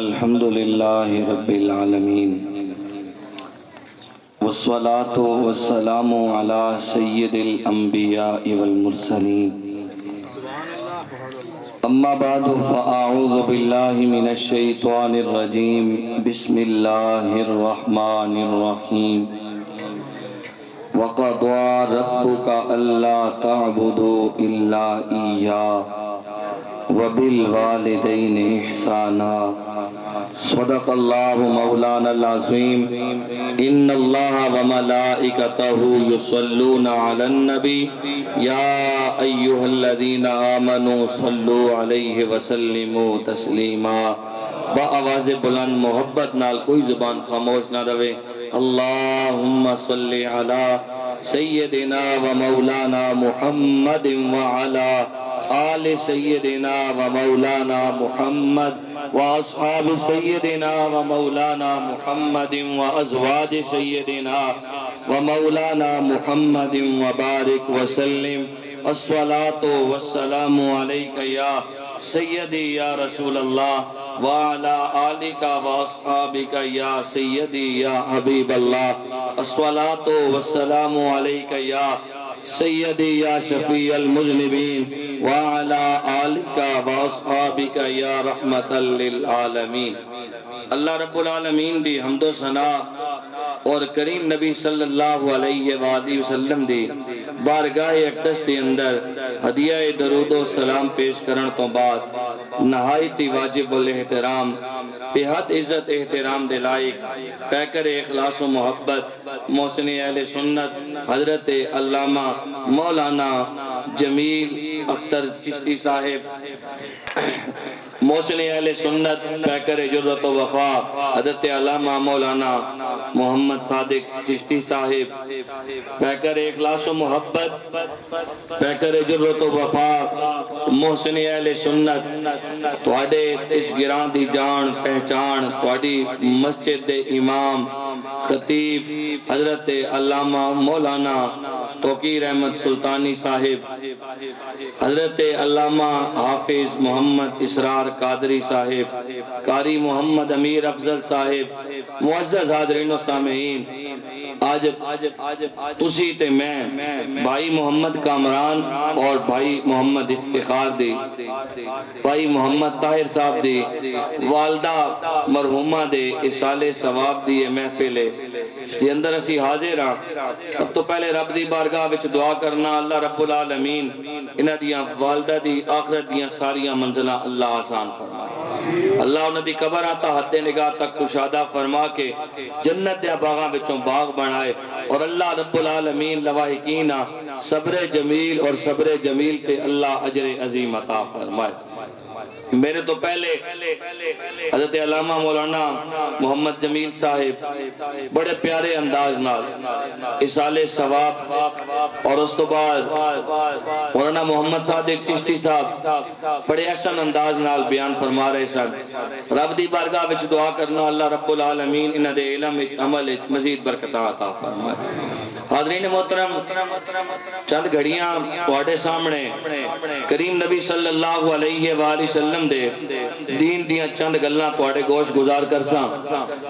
الحمد للہ رب العالمین والصلاة والسلام علی سید الانبیاء والمرسلین اما بعد فاعوذ باللہ من الشیطان الرجیم بسم اللہ الرحمن الرحیم وَقَضَى رَبُّكَ أَلَّا تَعْبُدُوا إِلَّا إِيَّاهُ وَبِالْوَالِدَيْنِ إِحْسَانًا صدق اللہ مولانا العظیم ان اللہ وملائکتہ یصلون علی النبی یا ایہا الذین آمنوا صلوا علیہ وسلموا تسلیما با آواز بلند محبت نال کوئی زبان خاموش نہ رہے اللہم صلی علی سیدنا و مولانا محمد وعلا آل سیدنا و مولانا محمد واصحاب سیدنا و مولانا محمد وازواج سیدنا و مولانا محمد وبارک وسلم الصلاة والسلام علیک یا سیدی یا رسول اللہ وعلا آلک واصحابک یا سیدی یا حبیب اللہ الصلاة والسلام علیک یا سیدی یا شفیع المذنبین وعلا آلک واصحابک یا رحمت للعالمین اللہ رب العالمین دی حمد و ثنا اور کریم نبی صلی اللہ علیہ وآلہ وسلم دی بارگاہ اقدس کے اندر ہدیہ درود و سلام پیش کرن تو بعد نہایت واجب الاحترام بہت عزت احترام دے لائق پیکر اخلاص و محبت محسن اہل سنت حضرت علامہ مولانا جمیل اختر چشتی صاحب محسن اہل سنت پیکر جرت و وفا حضرت علامہ مولانا محمد صادق چشتی صاحب پیکر اخلاص و محبت پیکر جرت و وفا محسن اہل سنت تواڈے اس گران دی جان پہچان تواڈی مسجد دے امام خطیب حضرت علامہ مولانا توقیر احمد سلطانی صاحب حضرت علامہ حافظ محمد اسرار قادری صاحب قاری محمد امیر افضل صاحب معزز حاضرین و سامعین آج تسی تے میں بھائی محمد کامران اور بھائی محمد افتخار دی بھائی محمد طاہر صاحب دی والدہ مرحومہ دے اسال ثواب دی محفل ہے دی اندر اسی حاضر ہاں سب تو پہلے رب دی بارگاہ وچ دعا کرنا اللہ رب العالمین انہاں دیاں والدہ دی آخرت دیاں ساریاں منزلہ اللہ آسان فرمائے اللہ انہاں دی قبر آتا حد نگاہ تک کشادہ فرما کے جنت دیا باغاں وچوں باغ بنائے اور اللہ رب العالمین لواحقینہ صبر جمیل اور صبر جمیل تے اللہ اجر عظیم عطا فرمائے میرے تو پہلے حضرت علامہ مولانا محمد جمیل صاحب بڑے پیارے انداز نال اسال ثواب اور اس تو بعد مولانا محمد صادق چشتی صاحب بڑے احسن انداز نال بیان فرما رہے سن رب دی بارگاہ وچ دعا کرنا اللہ رب العالمین انہاں دے علم وچ عمل وچ مزید برکت عطا فرمائے حاضرین محترم چند گھڑیاں تواڈے سامنے کریم نبی صلی اللہ علیہ وآلہ وسلم دے دین دیاں چند گلاں تواڈے گوش گزار کرساں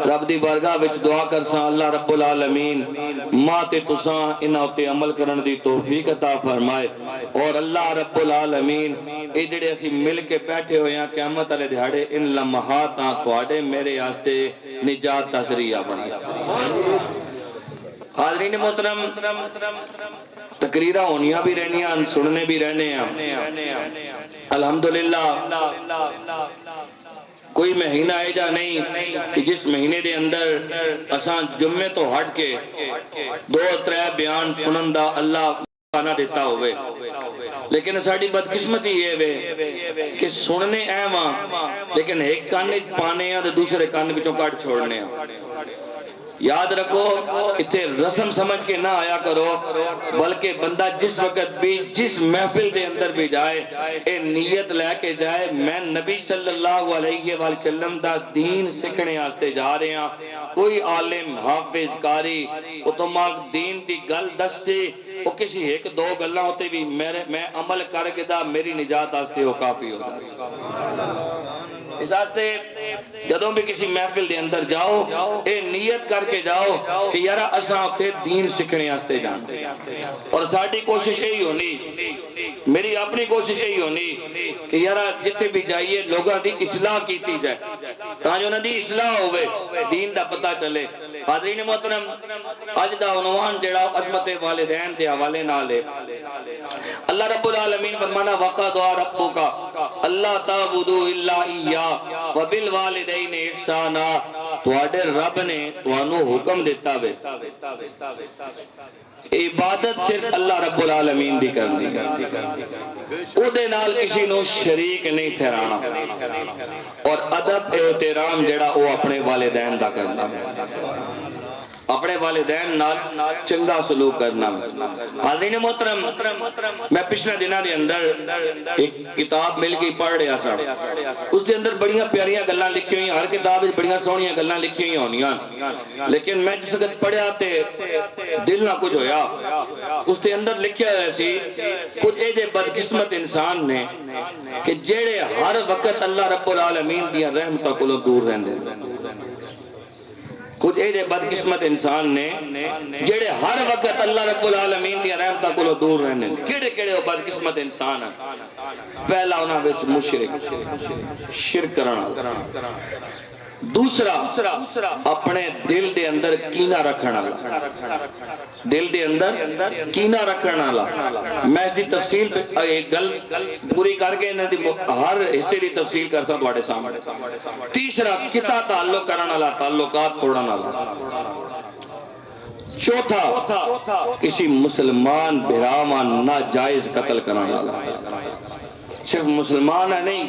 رب دی بارگاہ وچ دعا کرساں اللہ رب العالمین ماں تے تساں انہاں تے عمل کرن دی توفیق عطا فرمائے اور اللہ رب العالمین اے جڑے اسی مل کے بیٹھے ہوئے ہیں قیامت والے دہاڑے ان لمحات تواڈے میرے واسطے نجات دا ذریعہ بنائے حاضرین محترم تقریرہ ہونیاں بھی رہنیاں سننے بھی رہنے ہیں الحمدللہ کوئی مہینہ ہے جا نہیں کہ جس مہینے دے اندر اساں جمعے تو ہٹ کے دو ترے بیان سنن دا اللہ نہ دیتا ہوئے لیکن ساڑی بدقسمتی یہ وے کہ سننے اہماں لیکن ایک کان پانے ہیں تو دوسرے کان بچوں کاٹ چھوڑنے ہیں یاد رکھو اتھے رسم سمجھ کے نہ آیا کرو بلکہ بندہ جس وقت بھی جس محفل دے اندر بھی جائے اے نیت لے کے جائے میں نبی صلی اللہ علیہ وآلہ وسلم دا دین سکھنے آستے جا رہے ہیں کوئی عالم حافظ قاری اتماک دین دی گل دس سے وہ کسی ایک دو گلہ ہوتے بھی میں عمل کر کے دا میری نجات آستے ہو کافی ہو جائے اس واسطے جدوں بھی کسی محفل دے اندر جاؤ اے نیت کر کے جاؤ کہ یارا اساں اوتھے دین سکھنے واسطے جان، اور ساری کوشش یہی ہونی، میری اپنی کوشش یہی ہونی کہ یارا جتنے بھی جائیے لوگاں دی اصلاح کیتی جائے تاں جو انہاں دی اصلاح ہوئے، دین دا پتہ چلے۔ حاضرین محترم، اج دا عنوان جڑا عظمت والدین دے حوالے نال ہے۔ اللہ رب العالمین فرمانا وَقَضَىٰ رَبُّكَ أَلَّا تَعْبُدُوا إِلَّا إِيَّاهُ وَبِالْوَالِدَيْنِ إِحْسَانًا، تواڈے رب نے تانوں حکم دیتا وے عبادت صرف اللہ رب العالمین دی کرنی، او دے نال کسی نو شریک نہیں ٹھہرانا، اور ادب احترام جڑا او اپنے والدین دا کرنا، اپنے والدین نال چنگا سلوک کرنا۔ حاضرین محترم، میں پچھلے دنوں دے اندر ایک کتاب مل گئی پڑھ رہا سا، اس دے اندر بڑیاں پیاریاں گلاں لکھی ہوئی، ہر کتاب وچ بڑیاں سونیاں گلاں لکھی ہوئی ہونیاں، لیکن میں جس وقت پڑھیا تے دل نہ کچھ ہویا۔ اس دے اندر لکھیا ہویا سی کچھ اے جے بدقسمت انسان نے کہ جڑے ہر وقت اللہ رب العالمین دیاں رحمتاں کولوں دور رہندے، کچھ اے جے بدقسمت انسان نے جڑے ہر وقت اللہ رب العالمین دی رحمتاں کولوں دور رہنے۔ کیڑے کیڑے او بدقسمت انسان ہیں؟ پہلا انہاں وچ مشرک، شرک کرنا، دوسرا اپنے دل دے اندر کینہ رکھنا، دل دے اندر کینہ رکھنا۔ میں اس دی تفصیل ایک گل پوری کر کے انہاں دی ہر حصے دی تفصیل کرتا ہوں تواڈے سامنے۔ تیسرا کتا تعلق کرنا والا، تعلقات توڑنا والا۔ چوتھا کسی مسلمان بھراواں ناجائز قتل کرنا والا۔ صرف مسلمان ہے نہیں،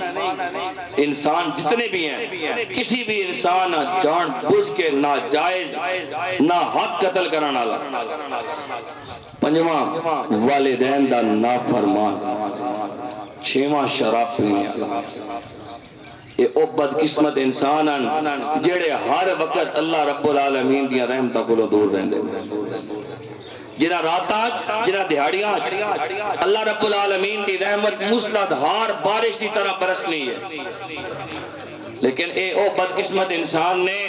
انسان جتنے بھی ہیں، کسی بھی انسان جان بوجھ کے ناجائز نا حق قتل کرنا والا۔ پنجواں والدین دا نافرمان۔ چھواں شراب پینے والا۔ یہ او بدقسمت انسان ہیں جڑے ہر وقت اللہ رب العالمین دی رحمتاں کولوں دور رہندے، جنہ راتاں جنہ دیہاڑیاں اللہ رب العالمین دی رحمت موسلادھار بارش دی طرح برسنی ہے، لیکن اے او بدقسمت انسان نے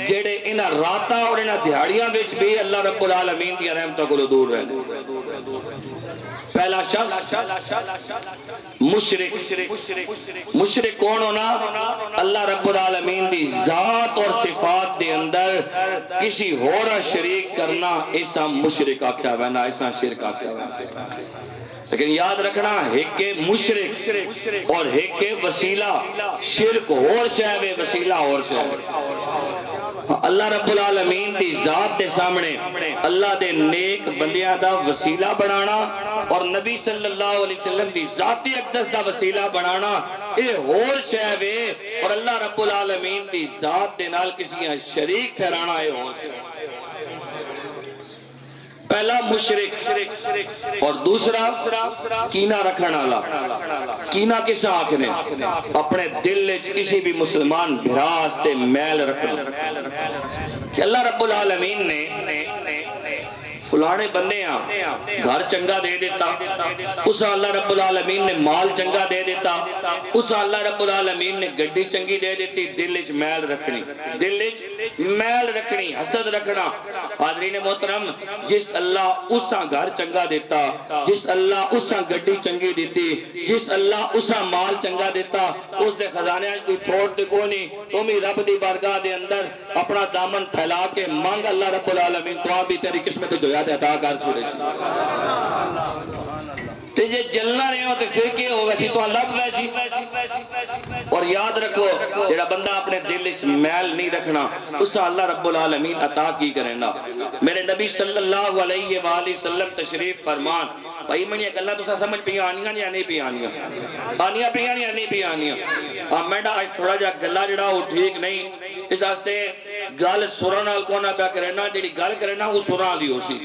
جڑے انہاں راتاں اور انہاں دیہاڑیاں وچ بھی اللہ رب العالمین دی رحمتاں کولوں دور رہندے۔ پہلا شخص مشرک۔ مشرک کون ہونا؟ اللہ رب العالمین دی ذات اور صفات دے اندر کسی ہورا شریک کرنا، ایسا مشرک آکھیا وینا، ایسا شرک آکھیا وینا۔ لیکن یاد رکھنا ایک مشرک اور ایک وسیلہ، شرک اور شے وسیلہ اور شے۔ اللہ رب العالمین دی ذات دے سامنے اللہ دے نیک بندیاں دا وسیلہ بنانا اور نبی صلی اللہ علیہ وسلم دی ذاتی اقدس دا وسیلہ بنانا اے اور شے وے، اور اللہ رب العالمین دی ذات دے نال کسی شریک ٹھہرانا اے اور شے۔ پہلا مشرک اور دوسرا کینہ رکھنا والا۔ کینہ کس آکھنے؟ اپنے دل وچ کسی بھی مسلمان بھرا واسطے میل رکھنا کہ اللہ رب العالمین نے فلانے بندے ہیں گھر چنگا دے دیتا، اسا اللہ رب العالمین نے مال چنگا دے دیتا، اسا اللہ رب العالمین نے گڈی چنگی دے دیتی، دل وچ میل رکھنی، دل وچ میل رکھنی، حسد رکھنا۔ حاضرین محترم، جس اللہ اسا گھر چنگا دیتا، جس اللہ اسا گڈی چنگی دیتی، جس اللہ اسا مال چنگا دیتا، اس دے خزانے کوئی تھوڑ دے کوئی نہیں، تم ہی رب دی بارگاہ دے اندر اپنا دامن پھیلا کے مانگ، اللہ رب العالمین تو بھی تیری قسمت جو یاد عطا کر چھوڑے سی۔ تے یہ جلنا رہے ہو تو پھر کیا ہو ویسی تو اللہ ویسی۔ اور یاد رکھو جڑا بندہ اپنے دل اس میل نہیں رکھنا اس سے اللہ رب العالمین عطا کی کرنا۔ میرے نبی صلی اللہ علیہ وآلہ وسلم تشریف فرمان، بھائی منی ایک اللہ تو سا سمجھ پی آنیاں یا نہیں پی آنیاں، آنیاں پی آنیاں نہیں پی آنیاں۔ میں آج تھوڑا جا گلہ جڑا وہ ٹھیک نہیں، اس واسطے گل سرن نال کونا پیا کرنا، جڑی گل کرنا وہ سرن دی ہو سی۔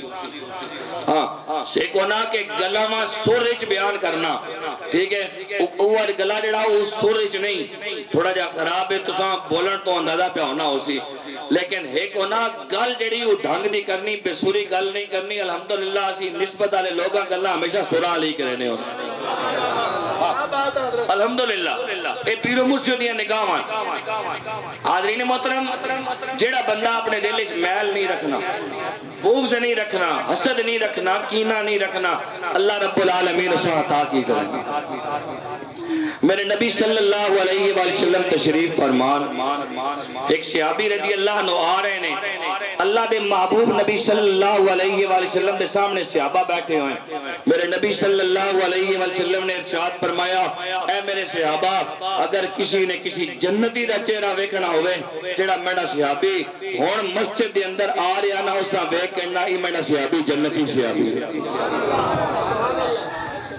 ہاں سے کونا کہ گلہ ماں سر وچ بیان کرنا، ٹھیک ہے، اوہ گلہ جڑا وہ سر وچ نہیں، تھوڑا جا خراب ہے تو ساں بولن تو اندازہ پہ ہونا ہو سی، لیکن ایک ہونا گل جڑی وہ ڈھنگ دی کرنی، بے سوری گل نہیں کرنی۔ الحمدللہ اسی نسبت والے لوگاں گلہ ہمیشہ سرا لی کرنے ہونا۔ الحمدللہ اے پیرو مرشد دیاں نگاہاں حاضرین محترم جیڑا بندہ اپنے دل وچ میل نہیں رکھنا بغض نہیں رکھنا حسد نہیں رکھنا کینہ نہیں رکھنا اللہ رب العالمین اسے عطا کی کریں میرے نبی صلی اللہ علیہ وآلہ وسلم تشریف فرمان ایک صحابی رضی اللہ عنہ آ رہے ہیں اللہ دے محبوب نبی صلی اللہ علیہ وآلہ وسلم دے سامنے صحابہ بیٹھے ہوئے میرے نبی صلی اللہ علیہ وآلہ وسلم نے ارشاد فرمایا اے میرے صحابہ اگر کسی نے کسی جنتی دا چہرہ ویکھنا ہوئے جڑا میرا صحابی ہون مسجد دے اندر آ رہا نہ اس دا ویکھ کرنا ہی میرا صحابی جنتی صحابی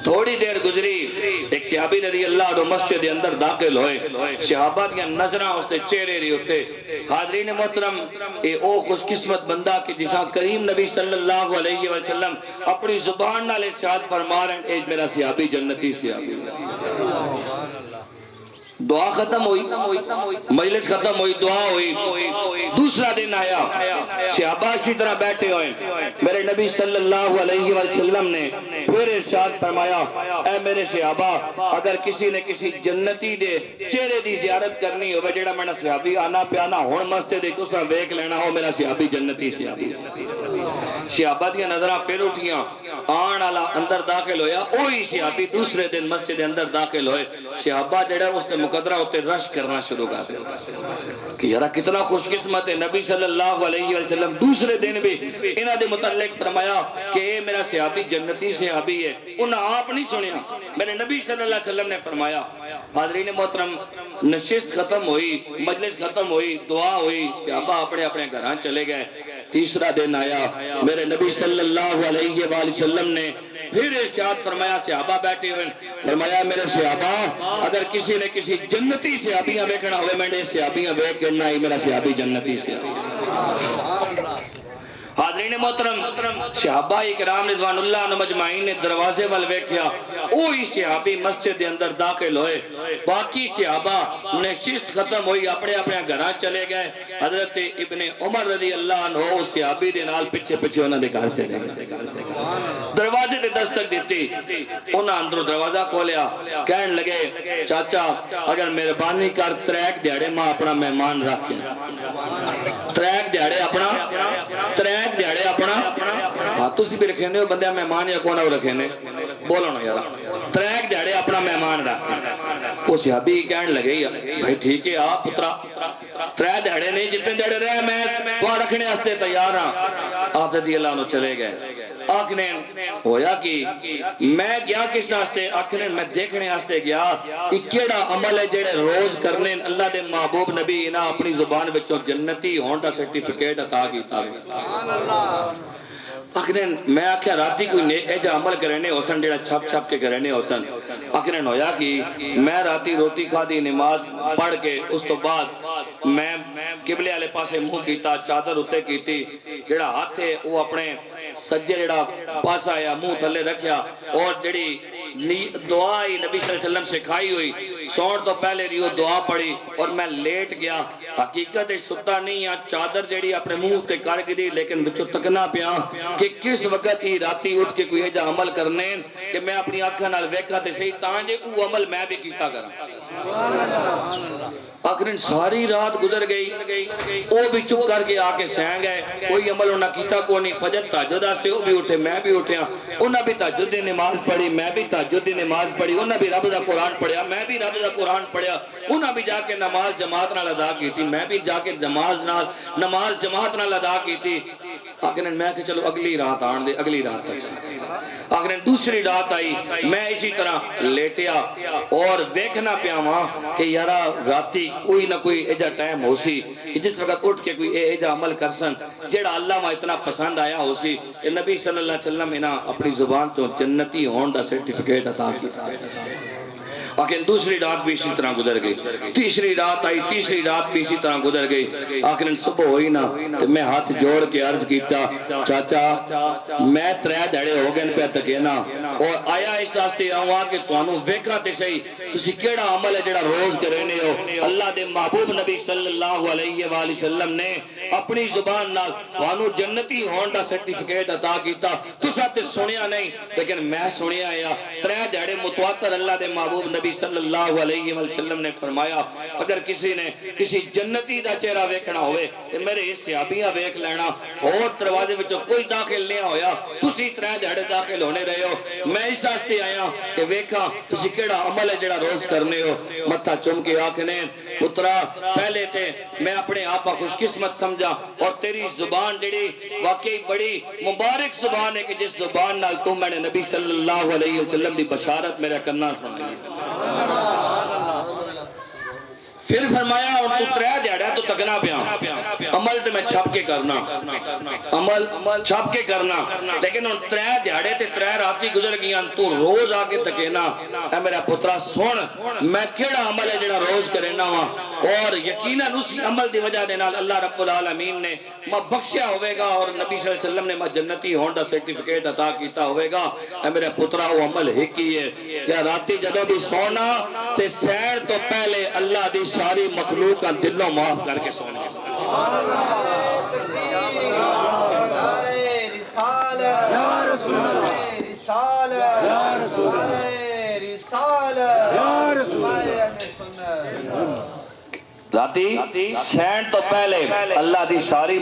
تھوڑی دیر گزری ایک صحابی رضی اللہ عنہ مسجد اندر داخل ہوئے صحابہ دیا نظرہ اس تے چہرے رہی ہوتے حاضرین محترم اے او خوش قسمت بندہ کہ جسا کریم نبی صلی اللہ علیہ وسلم اپنی زبان نالے ارشاد فرما رہے ہیں اے میرا صحابی جنتی صحابی دعا ختم ہوئی مجلس ختم ہوئی دعا ہوئی دوسرا دن آیا صحابہ اسی طرح بیٹھے ہوئے میرے نبی صلی اللہ علیہ وسلم نے پھر ارشاد فرمایا اے میرے صحابہ اگر کسی نے کسی جنتی دے چہرے دی زیارت کرنی ہو جیڑا میرا صحابی آنا پیانا ہون مسجد ایک اسا ویک لینا ہو میرا صحابی جنتی صحابی صحابہ دیا نظرہ پھر اٹھیاں آن آلا اندر داخل ہویا اوہی صحابی دوسرے دن مسجد اندر داخل ہوئے صحابہ جڑا اس نے مقدرہ ہوتے رش کرنا شروع کر دیا کہ یارا کتنا خوش قسمت ہے نبی صلی اللہ علیہ وسلم دوسرے دن بھی انہاں دے متعلق فرمایا کہ اے میرا صحابی جنتی صحابی ہے انہاں آپ نہیں سنیا میرے نبی صلی اللہ علیہ وسلم نے فرمایا حاضرین محترم نشست ختم ہوئی مجلس ختم ہوئی دعا ہوئی صحابہ اپنے اپنے گھران چلے گئے تیسرا دن آیا میرے نبی صلی اللہ علیہ وآلہ وسلم نے پھر ارشاد فرمایا صحابہ بیٹھے ہوئے فرمایا میرے صحابہ اگر کسی نے کسی جنتی صحابیاں بیکھنا ہوئے میں نے صحابیاں بیک کرنا ہی میرا صحابی جنتی صحابی حاضرین محترم صحابہ اکرام رضوان اللہ عنہ مجمعین نے دروازے وال ویکھیا اوہی صحابی مسجد دے اندر داخل ہوئے باقی صحابہ نشست ختم ہوئی اپنے اپنے گھران چلے گئے حضرت ابن عمر رضی اللہ عنہ اس صحابی دے نال پچھے پچھے انہاں دے گھر چلے گئے دروازے دے دستک دیتی انہاں اندروں دروازہ کھولیا کہن لگے چاچا اگر مہربانی کر تریک دیڑے ماں اپنا مہمان رکھیں تریک دیڑے اپنا ہاں تسی بھی رکھیں ہو بندے مہمان یا کونہ رکھیں بولو نا یارا تریک دیڑے اپنا مہمان رکھیں وہ صحابی کہن لگے بھائی ٹھیک ہے آپ پترا ترے دیڑے نہیں جتنے دیڑے رہے میں وہاں رکھنے ہستے تیار ہاں آپ رضی اللہ عنہ چلے گئے آکھنے ہویا کہ میں گیا کس ہستے آکھنے میں دیکھنے ہستے گیا اکیڑا عمل ہے جڑے روز کرنے اللہ دے محبوب نبی انہا اپنی زبان بچوں جنتی ہونڈا سرٹیفکیٹ عطا کیتا آخرین میں آکھیا راتی کوئی ایجا عمل کرنے ہوسن جڑا چھپ چھپ کے کرنے ہوسن آخرین ہویا کہ میں راتی روٹی کھا دی نماز پڑھ کے اس تو بعد میں قبلے والے پاسے منہ کیتا چادر اتے کیتی جڑا ہاتھ ہے وہ اپنے سجے جڑا پاسا یا منہ تھلے رکھیا اور جڑی دعائی نبی صلی اللہ علیہ وسلم سکھائی ہوئی سون تو پہلے دیو دعا پڑھی اور میں لیٹ گیا حقیقت ستا نہیں یا چادر جڑی اپنے منہ تے کر گئی لیکن بچو تکنا پیا کہ کس وقت ہی راتی اٹھ کے کوئی ایجا عمل کرنے کہ میں اپنی آنکھاں نال ویکھا تے صحیح تانجے او عمل میں بھی کیتا کرا آخرین ساری رات گزر گئی او بھی چپ کر کے آکے سہن گئے کوئی عمل انہاں کیتا کو نہیں فجر تہجد واسطے او بھی اٹھے میں بھی اٹھیا انہاں بھی تہجد نماز پڑھی میں بھی تہجد نماز پڑھی انہاں بھی رب دا قرآن پڑھیا میں بھی رب دا قرآن پڑھیا انہاں بھی جا کے نماز جماعت نال ادا کی تھی میں بھی جا کے نماز جماعت نال ادا کی تھی آخرین میں کہ چلو اگلی رات آن دے اگلی رات تک سے آخرین دوسری رات آئی میں اسی طرح لیٹیا اور دیکھنا پیا وہاں کہ یارا راتی کوئی نہ کوئی ایجا ٹائم ہو سی جس وقت اٹھ کے کوئی ایجا عمل کرسن جیڑا اللہ میں اتنا پسند آیا ہو سی نبی صلی اللہ علیہ وسلم انہاں اپنی زبان تو جنتی ہون دا سرٹیفکیٹ عطا کی آخر دوسری رات بھی اسی طرح گزر گئی تیسری رات آئی تیسری رات بھی اسی طرح گزر گئی آخر صبح ہوئی نا تو میں ہاتھ جوڑ کے عرض کیتا چاچا میں ترے دھڑے ہو گئے پہ تکینا اور آیا اس راستے آؤں کہ توانوں ویکھا تے صحیح تسی کیڑا عمل ہے جڑا روز کرنے ہو اللہ دے محبوب نبی صلی اللہ علیہ وآلہ وسلم نے اپنی زبان نال توانوں جنتی ہون دا سرٹیفکیٹ عطا کیتا تسا تے سنیا نہیں لیکن میں سنیا یا ترے دھڑے متواتر اللہ دے محبوب نبی صلی اللہ علیہ وسلم نے فرمایا اگر کسی نے کسی جنتی دا چہرہ ویکھنا ہوئے تو میرے اس صحابیاں ویکھ لینا اور دروازے وچوں کوئی داخل نہیں ہویا تسی 3 دہاڑے داخل ہونے رہے ہو میں اس واسطے آیا کہ ویکھاں تسی کیڑا عمل ہے جڑا روز کرنے ہو متھا چوم کے آکھنے پترا پہلے تے میں اپنے آپا خوش قسمت سمجھا اور تیری زبان جڑی واقعی بڑی مبارک زبان ہے کہ جس زبان نال تو میں نے نبی صلی اللہ علیہ وسلم دی بشارت میرے کنا سنائی پھر فرمایا اور تو 3 دہاڑے تو تکنا پیا عمل تے میں چھپ کے کرنا عمل چھپ کے کرنا لیکن ان 3 دہاڑے تے 3 راتی گزر گیاں تو روز آ کے تکینا اے میرا پترا سن میں کیڑا عمل ہے جڑا روز کرینا وا اور یقیناً اسی عمل دی وجہ دے نال اللہ رب العالمین نے میں بخشیا ہوئے گا اور نبی صلی اللہ علیہ وسلم نے میں جنتی ہون دا سرٹیفکیٹ عطا کیتا ہوئے گا اے میرا پترا وہ عمل ایک ہی ہے کہ راتی جدوں بھی سونا تے سیر تو پہلے اللہ دی ساری مخلوق کا دلوں معاف کر کے سونے راتی سین تو پہلے اللہ دی ساری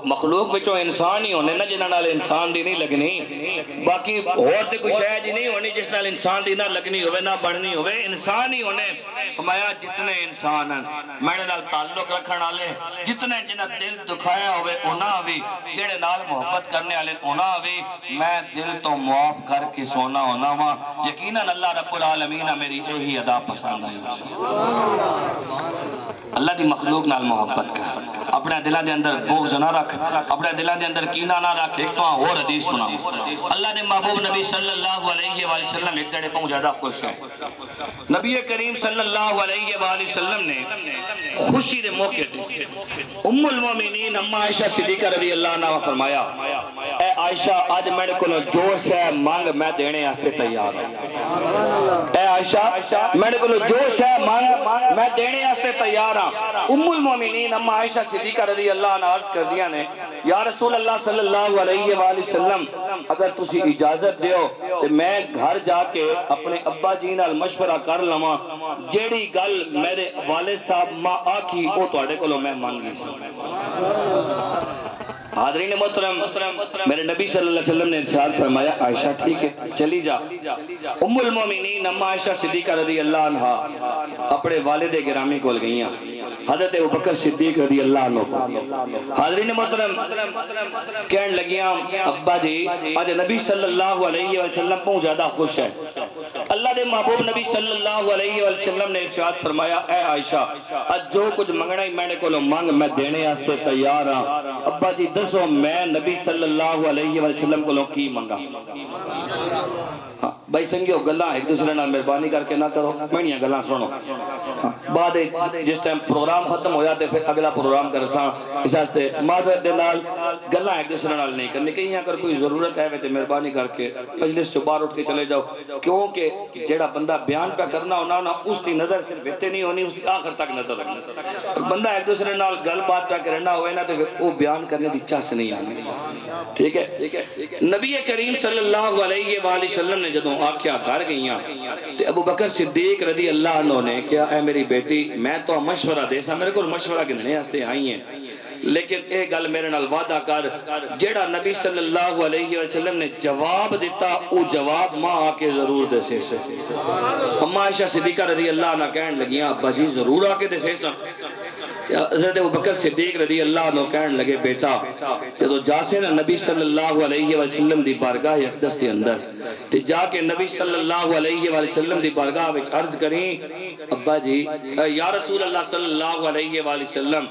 مخلوق بچوں انسان ہی ہونے نا جنہاں نال انسان دی نہیں لگنی باقی اور تے کوئی شے جی نہیں ہونی جس نال انسان دی نہ لگنی ہوئے نہ بڑھنی ہوئے انسان ہی ہونے فرمایا جتنے انسان ہیں میرے نال تعلق رکھن والے جتنے جنہاں دل دکھایا ہوئے انہاں بھی جڑے نال محبت کرنے والے انہاں بھی میں دل تو معاف کر کے سونا ہونا وا یقیناً اللہ رب العالمین میری یہی ادا پسند ہے اللہ دی مخلوق نال محبت کر اپنے دلہ دے اندر بغض نہ رکھ اپنے دلہ دے اندر کینہ نہ رکھ ایک تو اور حدیث سنا اللہ دے محبوب نبی صلی اللہ علیہ وآلہ وسلم ایک دڑے پہنچ زیادہ خوش ہے نبی کریم صلی اللہ علیہ وآلہ وسلم نے خوشی دے موقع دے ام المومنین اما عائشہ صدیقہ رضی اللہ عنہ فرمایا اے عائشہ آج میرے کو جو سے مانگ میں دینے آستے تیار ہوں اے عائشہ میرے کو جو سے مانگ میں دینے آستے تیار ہوں ام المومنین اما عائشہ صدیقہ رضی اللہ عنہ عرض کر دیا نے یا رسول اللہ صلی اللہ علیہ وآلہ وسلم اگر تسی اجازت دیو تو میں گھر جا کے اپنے ابا جی نال مشورہ کر لما جیڑی گل میرے والد صاحب ماں آکھی او توڑے کو لو میں مانگی سی حاضرین محترم میرے نبی صلی اللہ علیہ وسلم نے ارشاد فرمایا عائشہ ٹھیک ہے چلی جا ام المومنین اما عائشہ صدیقہ رضی اللہ عنہ اپنے والد گرامی کول گئیاں حضرت ابوبکر صدیق رضی اللہ عنہ حاضرین محترم کہنے لگیاں ابا جی آج نبی صلی اللہ علیہ وسلم پہنچ زیادہ خوش ہے اللہ دے محبوب نبی صلی اللہ علیہ وسلم نے ارشاد فرمایا اے عائشہ آج جو کچھ منگنا ہی میں نے کو مانگ میں دینے آستے تیار ہاں ابا جی دسو میں نبی صلی اللہ علیہ وسلم کو کی منگا بھائی سنگیو گلاں ایک دوسرے نال مہربانی کر کے نہ کرو مہنیاں گلاں سنو بعد جس ٹائم پروگرام ختم ہو جاتے پھر اگلا پروگرام کر ساں اس واسطے معذرت دے نال گلاں ایک دوسرے نال نہیں کرنی کہیں اگر کوئی ضرورت ہے تے مہربانی کر کے مجلس سے باہر اٹھ کے چلے جاؤ کیونکہ جیڑا بندہ بیان پہ کرنا ہونا نا اس کی نظر صرف اتنے نہیں ہونی اس کی آخر تک نظر رکھنا بندہ ایک دوسرے نال گل بات پہ کرنا ہوئے نا تو وہ بیان کرنے دی چاس نہیں آنی ٹھیک ہے نبی کریم صلی اللہ علیہ وآلہ وسلم نے جدوں آکھیا گھر گئیاں تے ابو بکر صدیق رضی اللہ عنہ نے کیا اے میری بیٹی میں تو مشورہ دے سا میرے کو مشورہ گھنے ہستے آئی ہیں لیکن اے گل میرے نال وعدہ کر جیڑا نبی صلی اللہ علیہ وسلم نے جواب دیتا او جواب ماں آکے ضرور دے سے اما عائشہ صدیقہ رضی اللہ عنہ کہنے لگیاں ابا جی ضرور آکے دے سے حضرت ابوبکر صدیق رضی اللہ عنہ کہنے لگے بیٹا جدو جاسے نا نبی صلی اللہ علیہ وسلم دی بارگاہ اقدس کے اندر تے جا کے نبی صلی اللہ علیہ وسلم دی بارگاہ وچ عرض کریں ابا جی یا رسول اللہ صلی اللہ علیہ وسلم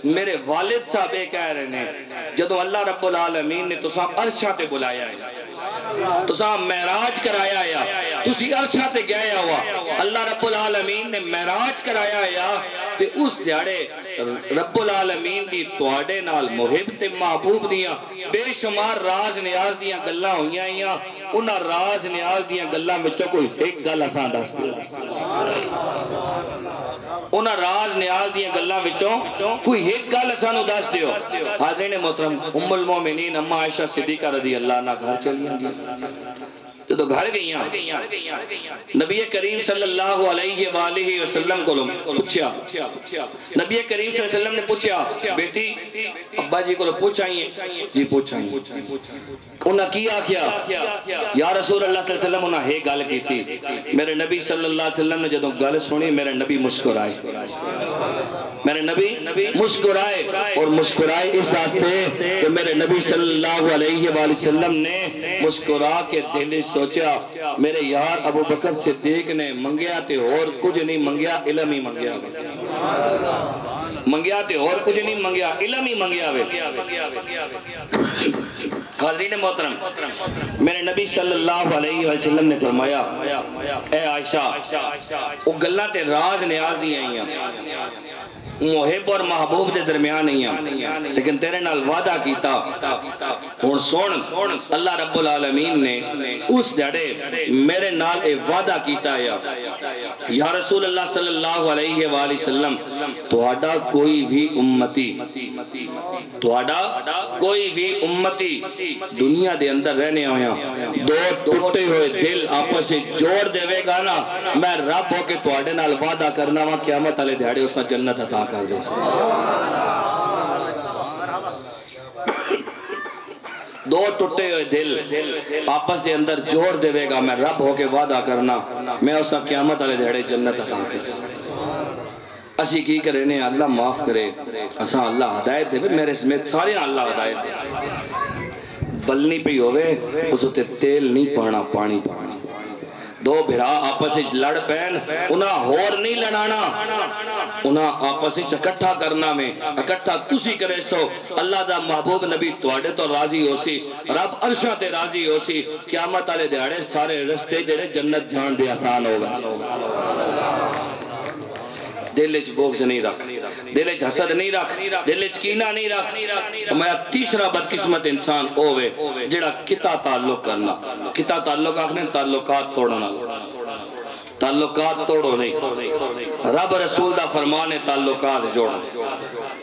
میرے والد صاحب کہہ رہے ہیں جدو اللہ رب العالمین نے تساں عرشہ تے بلایا ہے تساں معراج کرایا ہے تسی عرشہ تے گیا ہوا اللہ رب العالمین نے معراج کرایا ہے تے اس دیاڑے رب العالمین دی تواڈے نال محب تے محبوب دیاں بے شمار راز نیاز دیاں گلاں ہویاں ہیں انہاں راز نیاز دیاں گلاں وچوں کوئی ایک گل اساں دس دیو انہاں راز نیاز دیاں گلاں وچوں کوئی ایک گل اساں نوں دس دیو حاضرین محترم ام المومنین اما عائشہ صدیقہ رضی اللہ عنہ گھر چلی گئی تو گھر گئیاں نبی کریم صلی اللہ علیہ وآلہ وسلم کو پوچھا، نبی کریم صلی اللہ علیہ وسلم نے پوچھا بیٹی ابا جی کو پوچھائیے، جی پوچھائیے، انہاں کیا یا رسول اللہ صلی اللہ علیہ وسلم انہاں ہے گل کی تھی، میرے نبی صلی اللہ علیہ وسلم نے جدوں گل سنی میرے نبی مسکرائے، میرے نبی مسکرائے، اور مسکرائے اس واسطے کہ میرے نبی صلی اللہ علیہ وآلہ وسلم نے مسکرا کے دل سوچا میرے یار ابو بکر صدیق نے منگیا تے اور کچھ نہیں منگیا، علم ہی منگیا منگیا تے اور کچھ نہیں منگیا، علم ہی منگیا حاضرین محترم، میرے نبی صلی اللہ علیہ وسلم نے فرمایا اے عائشہ وہ گلاں تے راز نیاز دی آئیاں، محب اور محبوب دے درمیان نہیں ہیں، لیکن تیرے نال وعدہ کیتا اور سن اللہ رب العالمین نے اس جڑے میرے نال اے وعدہ کیتا ہے یا رسول اللہ صلی اللہ علیہ وآلہ وسلم تہاڈا کوئی بھی امتی دنیا دے اندر رہنے ہویا دو ٹوٹے ہوئے دل آپس سے جوڑ دے گا نا، میں رب ہو کے تہاڈے نال وعدہ کرنا وا قیامت والے دھیاڑے اس جنت عطا کر دے دو ٹوٹے ہوئے دل آپس دے اندر جوڑ دے گا، میں رب ہو کے وعدہ کرنا میں اس قیامت والے دھیاڑے جنت عطا کر دے۔ اسی کی کرے نے اللہ معاف کرے، اساں اللہ ہدایت دے، میرے سمیت سارے اللہ ہدایت دے، بلنی پہ ہوئے اس تے تیل نہیں پانا پانی پانا، دو بھرا آپس سے لڑ پین انہاں ہور نہیں لڑانا، انہاں آپس سے اکٹھا کرنا میں اکٹھا تسی کرے سو اللہ دا محبوب نبی تواڈے تو راضی ہو سی، رب عرشاں تے راضی ہو سی، قیامت والے دیہاڑے سارے رستے جڑے جنت جان دے آسان ہو گئے۔ دل وچ بغض نہیں رکھ، دل وچ حسد نہیں رکھ، دل وچ کینہ نہیں رکھ۔ میں تیسرا بدقسمت انسان ہوئے جڑا کتا تعلق کرنا، کتا تعلق آکھنے تعلقات توڑنا، تعلقات توڑو نہیں، رب رسول دا فرمان ہے تعلقات جوڑو،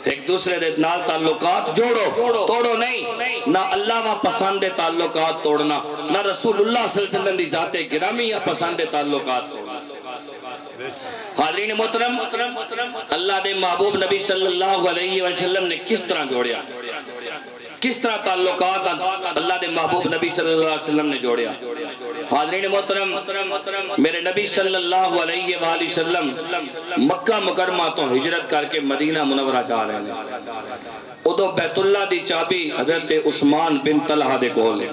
ایک دوسرے دے نال تعلقات جوڑو توڑو نہیں، نہ اللہ و پسند تعلقات توڑنا، نہ رسول اللہ صلی اللہ علیہ وسلم دی ذات گرامی یا پسند تعلقات توڑنا۔ حاضرین محترم، اللہ دے محبوب نبی صلی اللہ علیہ وسلم نے کس طرح جوڑیا، کس طرح تعلقات اللہ دے محبوب نبی صلی اللہ علیہ وسلم نے جوڑیا۔ حاضرین محترم، میرے نبی صلی اللہ علیہ وآلہ وسلم مکہ مکرمہ تو ہجرت کر کے مدینہ منورہ جا رہے ہیں، ادو بیت اللہ دی چابی حضرت عثمان بن طلحہ دے کول ہے،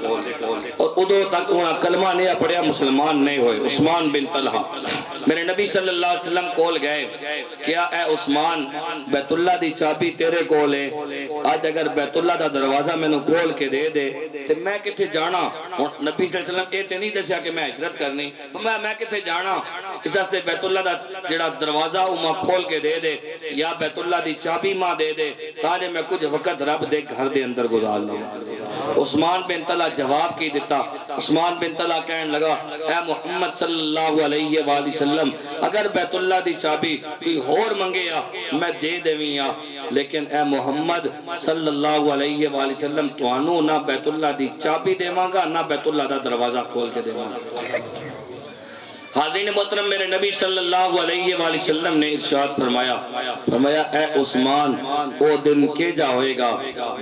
اور ادو تک انہاں کلمہ نہیں پڑھیا مسلمان نہیں ہوئے۔ عثمان بن طلحہ میرے نبی صلی اللہ علیہ وسلم کول گئے، کیا اے عثمان بیت اللہ دی چابی تیرے کول ہے، آج اگر بیت اللہ دا دروازہ میں نو کھول کے دے دے تو میں کتھے جانا؟ نبی صلی اللہ علیہ وسلم اے تے نہیں دسیا کہ میں ہجرت کرنی، تو میں کتھے جانا؟ اس واسطے بیت اللہ دا جڑا دروازہ او ماں کھول کے دے دے، یا بیت اللہ دی چابی ماں دے دے تاکہ میں کچھ وقت رب دے گھر دے اندر گزار لوں۔ عثمان بن طلحہ جواب کی دیتا، عثمان بن طلحہ کہنے لگا اے محمد صلی اللہ علیہ وآلہ وسلم اگر بیت اللہ دی چابی کوئی اور منگیا میں دے دیویاں، لیکن اے محمد صلی اللہ علیہ وآلہ وسلم توانو نہ بیت اللہ دی چابی دے مانگا نہ بیت اللہ دا دروازہ کھول کے دے مانگا۔ حاضرین محترم، میرے نبی صلی اللہ علیہ وآلہ وسلم نے ارشاد فرمایا اے عثمان وہ دن کے جا ہوئے گا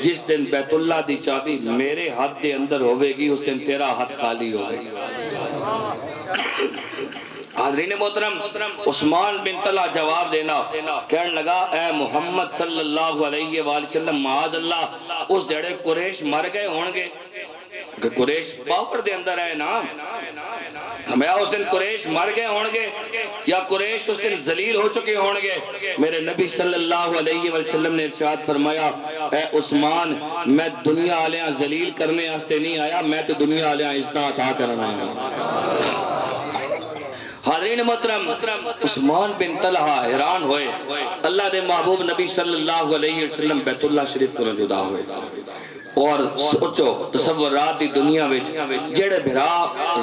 جس دن بیت اللہ دی چابی میرے ہاتھ دے اندر ہوئے گی، اس دن تیرا ہاتھ خالی ہوئے گا۔ حاضرین محترم، عثمان بن طلحہ جواب دینا کہنے لگا اے محمد صلی اللہ علیہ وآلہ وسلم معاذ اللہ اس جڑے قریش مر گئے ہونگے، کہ قریش باور دے اندر ہے نا، میں اس دن قریش مر گئے ہونگے یا قریش اس دن ذلیل ہو چکے ہونگے۔ میرے نبی صلی اللہ علیہ وسلم نے ارشاد فرمایا اے عثمان میں دنیا آلیاں ذلیل کرنے آستے نہیں آیا، میں تو دنیا آلیاں عزتاں عطا کرنا آیا۔ حاضرین محترم، عثمان بن طلحہ حیران ہوئے، اللہ دے محبوب نبی صلی اللہ علیہ وسلم بیت اللہ شریف کو جدا ہوئے، اور سوچو تصورات دی دنیا وچ جڑے بھرا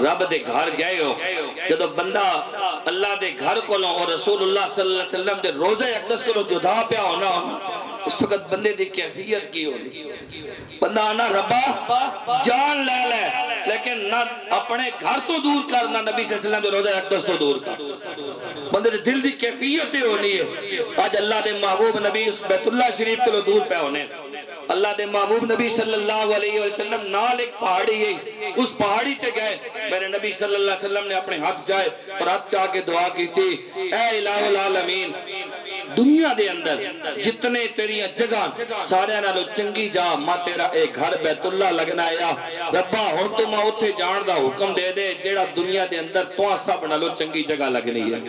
رب دے گھر گئے ہو جدو بندہ اللہ دے گھر کولوں اور رسول اللہ صلی اللہ علیہ وسلم دے روزہ اقدس کولوں جدا پیا ہونا اس وقت بندے دی کیفیت کی ہونی بندہ آنا ربا جان لے لے لیکن نہ اپنے گھر تو دور کر نہ نبی صلی اللہ علیہ وسلم دے روزہ اقدس تو دور کر بندے دے دل دی کیفیت ہونی ہے آج اللہ دے محبوب نبی اس بیت اللہ شریف کولوں دور پہ ہونے اللہ دے محبوب نبی صلی اللہ علیہ وسلم نال ایک پہاڑی ہے اس پہاڑی تے گئے میرے نبی صلی اللہ علیہ وسلم نے اپنے ہاتھ جائے اور ہاتھ چاہ کے دعا کی تھی اے الہ العالمین دنیا دے اندر جتنے تیری جگہ سارے نالو چنگی جا ماں تیرا ایک گھر بیت اللہ لگنا ہے ربا ہن تو ماں اتھے جان دا حکم دے دے جیڑا دنیا دے اندر تو سب نالو چنگی جگہ لگنی ہے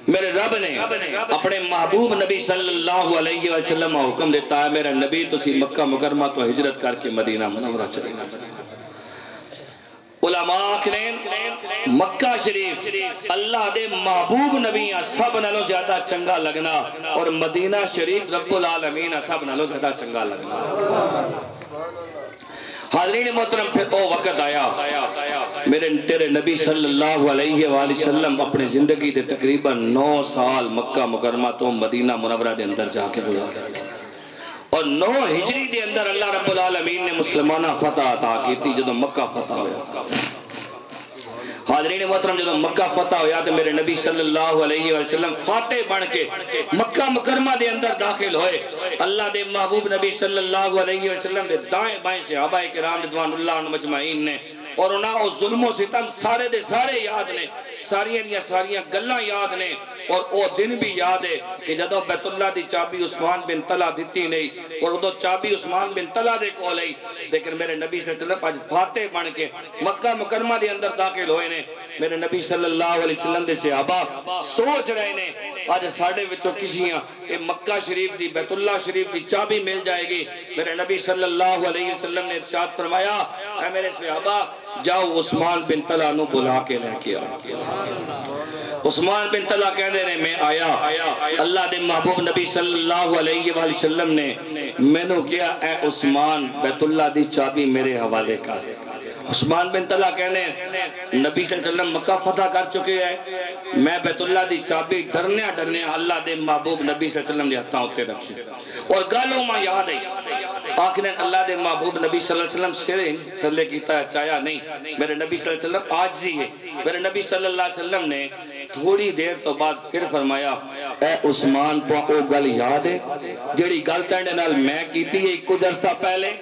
میرے رب نے اپنے محبوب نبی صلی اللہ علیہ وسلم حکم دیتا ہے میرا نبی تسی مکہ مکرمہ تو ہجرت کر کے مدینہ منورہ چلے علماء نے مکہ شریف اللہ دے محبوب نبی سب نالوں زیادہ چنگا لگنا اور مدینہ شریف رب العالمین سب نالوں زیادہ چنگا لگنا حاضرین محترم پھر وہ وقت آیا میرے تیرے نبی صلی اللہ علیہ وآلہ وسلم اپنے زندگی دے تقریباً 9 سال مکہ مکرمہ تو مدینہ منورہ دے اندر جا کے گزارے اور 9 ہجری دے اندر اللہ رب العالمین نے مسلمانہ فتح عطا کی تھی جدو مکہ فتح ہویا حاضرین محترم جدو مکہ فتح ہویا تو میرے نبی صلی اللہ علیہ وسلم فاتح بن کے مکہ مکرمہ دے اندر داخل ہوئے اللہ دے محبوب نبی صلی اللہ علیہ وسلم دے دائیں بائیں صحابہ کرام رضوان اللہ عنہ مجمعین نے اور انہاں او ظلم و ستم سارے دے سارے یاد نے ساریاں گلاں یاد نے اور او دن بھی یاد ہے کہ جدو بیت اللہ دی چابی عثمان بن طلحہ دیتی نہیں اور ادو چابی عثمان بن طلحہ دے کو لئی لیکن میرے نبی صلی اللہ علیہ وسلم آج فاتح بن کے مکہ مکرمہ دے اندر داخل ہوئے نے میرے نبی صلی اللہ علیہ وسلم دے صحابہ سوچ رہے نے آج ساڑھے وچوں کسیاں اے مکہ شریف دی بیت اللہ شریف دی چابی مل جائے گی میرے نبی صلی اللہ علیہ وسلم نے ارشاد فرمایا اے میرے صحابہ جاؤ عثمان بن طلحہ نو بلا کے لے کے عثمان بن طلحہ کہنے نے میں آیا اللہ دے محبوب نبی صلی اللہ علیہ وآلہ وسلم نے میں نے کیا اے عثمان بیت اللہ دی چابی میرے حوالے کا عثمان بن طلحہ کہنے نبی صلی اللہ علیہ وسلم مکہ فتح کر چکے ہیں میں بیت اللہ دی چابی ڈرنے اللہ دے محبوب نبی صلی اللہ علیہ وسلم نے ہتھاں ہوتے رکھی اور گالوں میں یاد ہے آخرین اللہ دے محبوب نبی صلی اللہ علیہ وسلم سرے تھلے کیتا ہے چاہیا نہیں میرے نبی صلی اللہ علیہ وسلم آجزی ہے میرے نبی صلی اللہ علیہ وسلم نے تھوڑی دیر تو بعد پھر فرمایا اے عثمان تو او گل یاد ہے جڑی گل تینڈے نال میں کیتی ہے کچھ عرصہ پہلے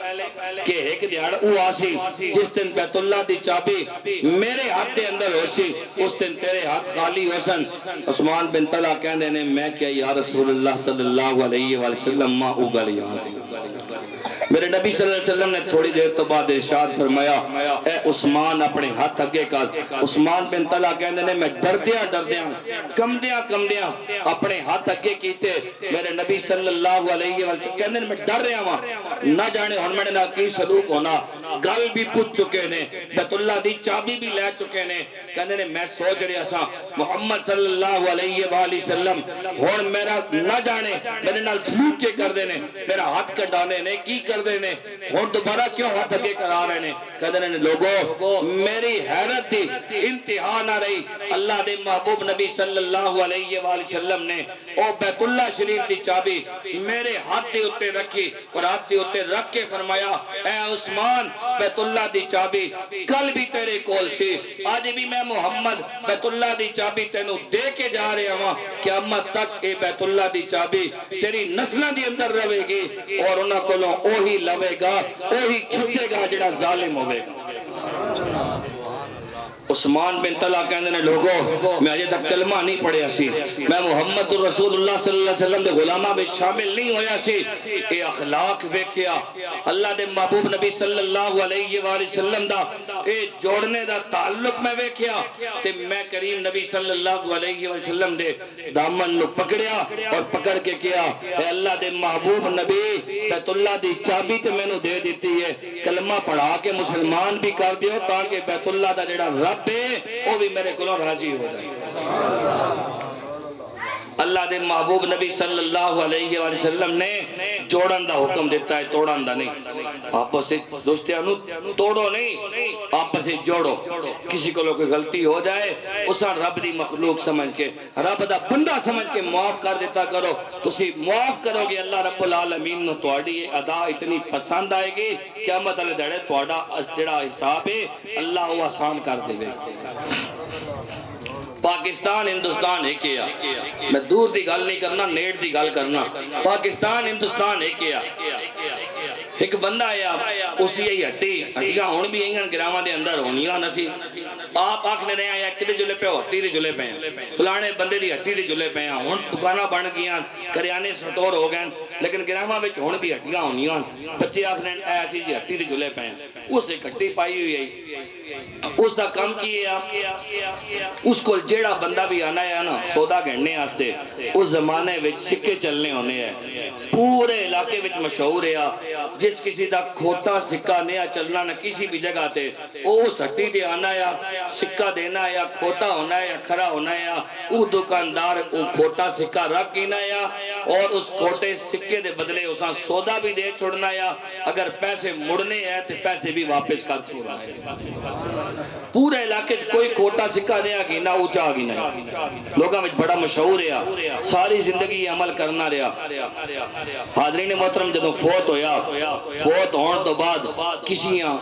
کہ ایک دیہڑ او آسی جس دن بیت اللہ دی چابی میرے ہاتھ دے اندر ہوسی اس دن تیرے ہاتھ خالی ہوسن عثمان بن طلحہ کہنے نے میں کیا یا رسول اللہ صلی اللہ علیہ وآلہ وسلم ماں او گل یاد ہے میرے نبی صلی اللہ علیہ وسلم نے تھوڑی دیر تو بعد ارشاد فرمایا اے عثمان اپنے ہاتھ اگے کر عثمان بن طلحہ کہنے نے میں ڈردیاں کمدیاں اپنے ہاتھ اگے کیتے میرے نبی صلی اللہ علیہ وسلم کہنے میں ڈر رہا ہوں نہ جانے ہن میں نے کی سلوک ہونا گل بھی پوچھ چکے نے بیت اللہ دی چابی بھی لے چکے نے کہنے نے میں سوچ رہا سا محمد صلی اللہ علیہ وآلہ وسلم ہن میرا نہ جانے میرے نال سلوک کے کر دینے میرا ہاتھ کٹانے نے کی کر دینے اور دوبارہ کیوں ہاتھ اگے کرا رہے نے کہتے ہیں لوگوں میری حیرت دی انتہا نہ رہی اللہ دے محبوب نبی صلی اللہ علیہ وآلہ وسلم نے او بیت اللہ شریف دی چابی میرے ہاتھ دے اتے رکھی اور ہاتھ دے اتے رکھ کے فرمایا اے عثمان بیت اللہ دی چابی کل بھی تیرے کول سی آج بھی میں محمد بیت اللہ دی چابی تینوں دے کے جا رہے ہوں قیامت تک اے بیت اللہ دی چابی تیری نسلہ دی اندر رہے گی اور انہاں کولوں اوہی لوے گا اوہی کھچے گا جڑا ظالم ہوئے گا عثمان بن طلحہ کہنے نے لوگوں میں آجے تک کلمہ نہیں پڑھیا سی میں محمد رسول اللہ صلی اللہ علیہ وسلم دے غلامہ میں شامل نہیں ہویا سی اے اخلاق ویکھیا اللہ دے محبوب نبی صلی اللہ علیہ وآلہ وسلم دا اے جوڑنے دا تعلق میں ویکھیا تے میں کریم نبی صلی اللہ علیہ وسلم دے دامن نو پکڑیا اور پکڑ کے کیا اے اللہ دے محبوب نبی بیت اللہ دی چابی تے میں نو دے دیتی ہے کلمہ پڑھا کے مسلمان بھی کر دیو تاکہ بیت اللہ دا جڑا رب وہ بھی میرے کلوں راضی ہو جائے اللہ دے محبوب نبی صلی اللہ علیہ وآلہ وسلم نے جوڑن دا حکم دیتا ہے، توڑن دا نہیں۔ آپس سے دوستیانو توڑو نہیں، آپس سے جوڑو۔ کسی کو کوئی غلطی ہو جائے اسا رب دی مخلوق سمجھ کے، رب دا بندہ سمجھ کے معاف کر دیتا کرو، تسی معاف کرو گے اللہ رب العالمین نو تواڈی یہ ادا اتنی پسند آئے گی، قیامت والے دہڑے تواڈا جڑا حساب ہے اللہ وہ آسان کر دے گا۔ پاکستان ہندوستان ایک ہے، میں دور دی گل نہیں کرنا، نیٹ دی گل کرنا۔ پاکستان ہندوستان ایک ہے۔ ایک بندہ آیا، اس دی یہی ہٹیاں ہون بھی یہاں گراواں دے اندر ہونیاں نسی، آپ آکھنے رہے ہیں یا کدے جلے پہ ہٹی دے جلے پہ ہیں، فلانے بندے دی ہٹی دے جلے پہ ہیں، ہون دکانہ بن گیاں، کریانے سٹور ہو گئے، لیکن گراواں وچ ہون بھی ہٹیاں ہونیاں، بچے آکھنے ایسی جی ہٹی دے جلے پہ ہیں۔ اس ایک ہٹی پائی ہوئی ہے، اس دا کام کی ہے، اس کو جیڑا بندہ بھی آنا ہے نا سودا گھڑنے آستے، اس زمانے وچ سکے چلنے ہونے ہیں، پورے علاقے وچ مشہور ہے، جس کسی دا کھوٹا سکہ نیا چلنا نہ کسی بھی جگہ تے اس ہٹی دے آنا یا سکہ دینا یا کھوٹا ہونا یا کھڑا ہونا یا وہ دکاندار وہ کھوٹا سکہ رکھ گینا یا اور اس کھوٹے سکے دے بدلے اساں سودا بھی دے چھوڑنا یا اگر پیسے مڑنے ہیں تو پیسے بھی واپس کر چھوڑنا ہے۔ پورے علاقے کوئی کھوٹا سکہ دیا گینا اونچا گینا، لوگاں وچ بڑا مشہور ہے، ساری زندگی عمل کرنا رہا۔ حاضرین محترم جدوں فوت ہویا، فوت ہون تو بعد کسیاں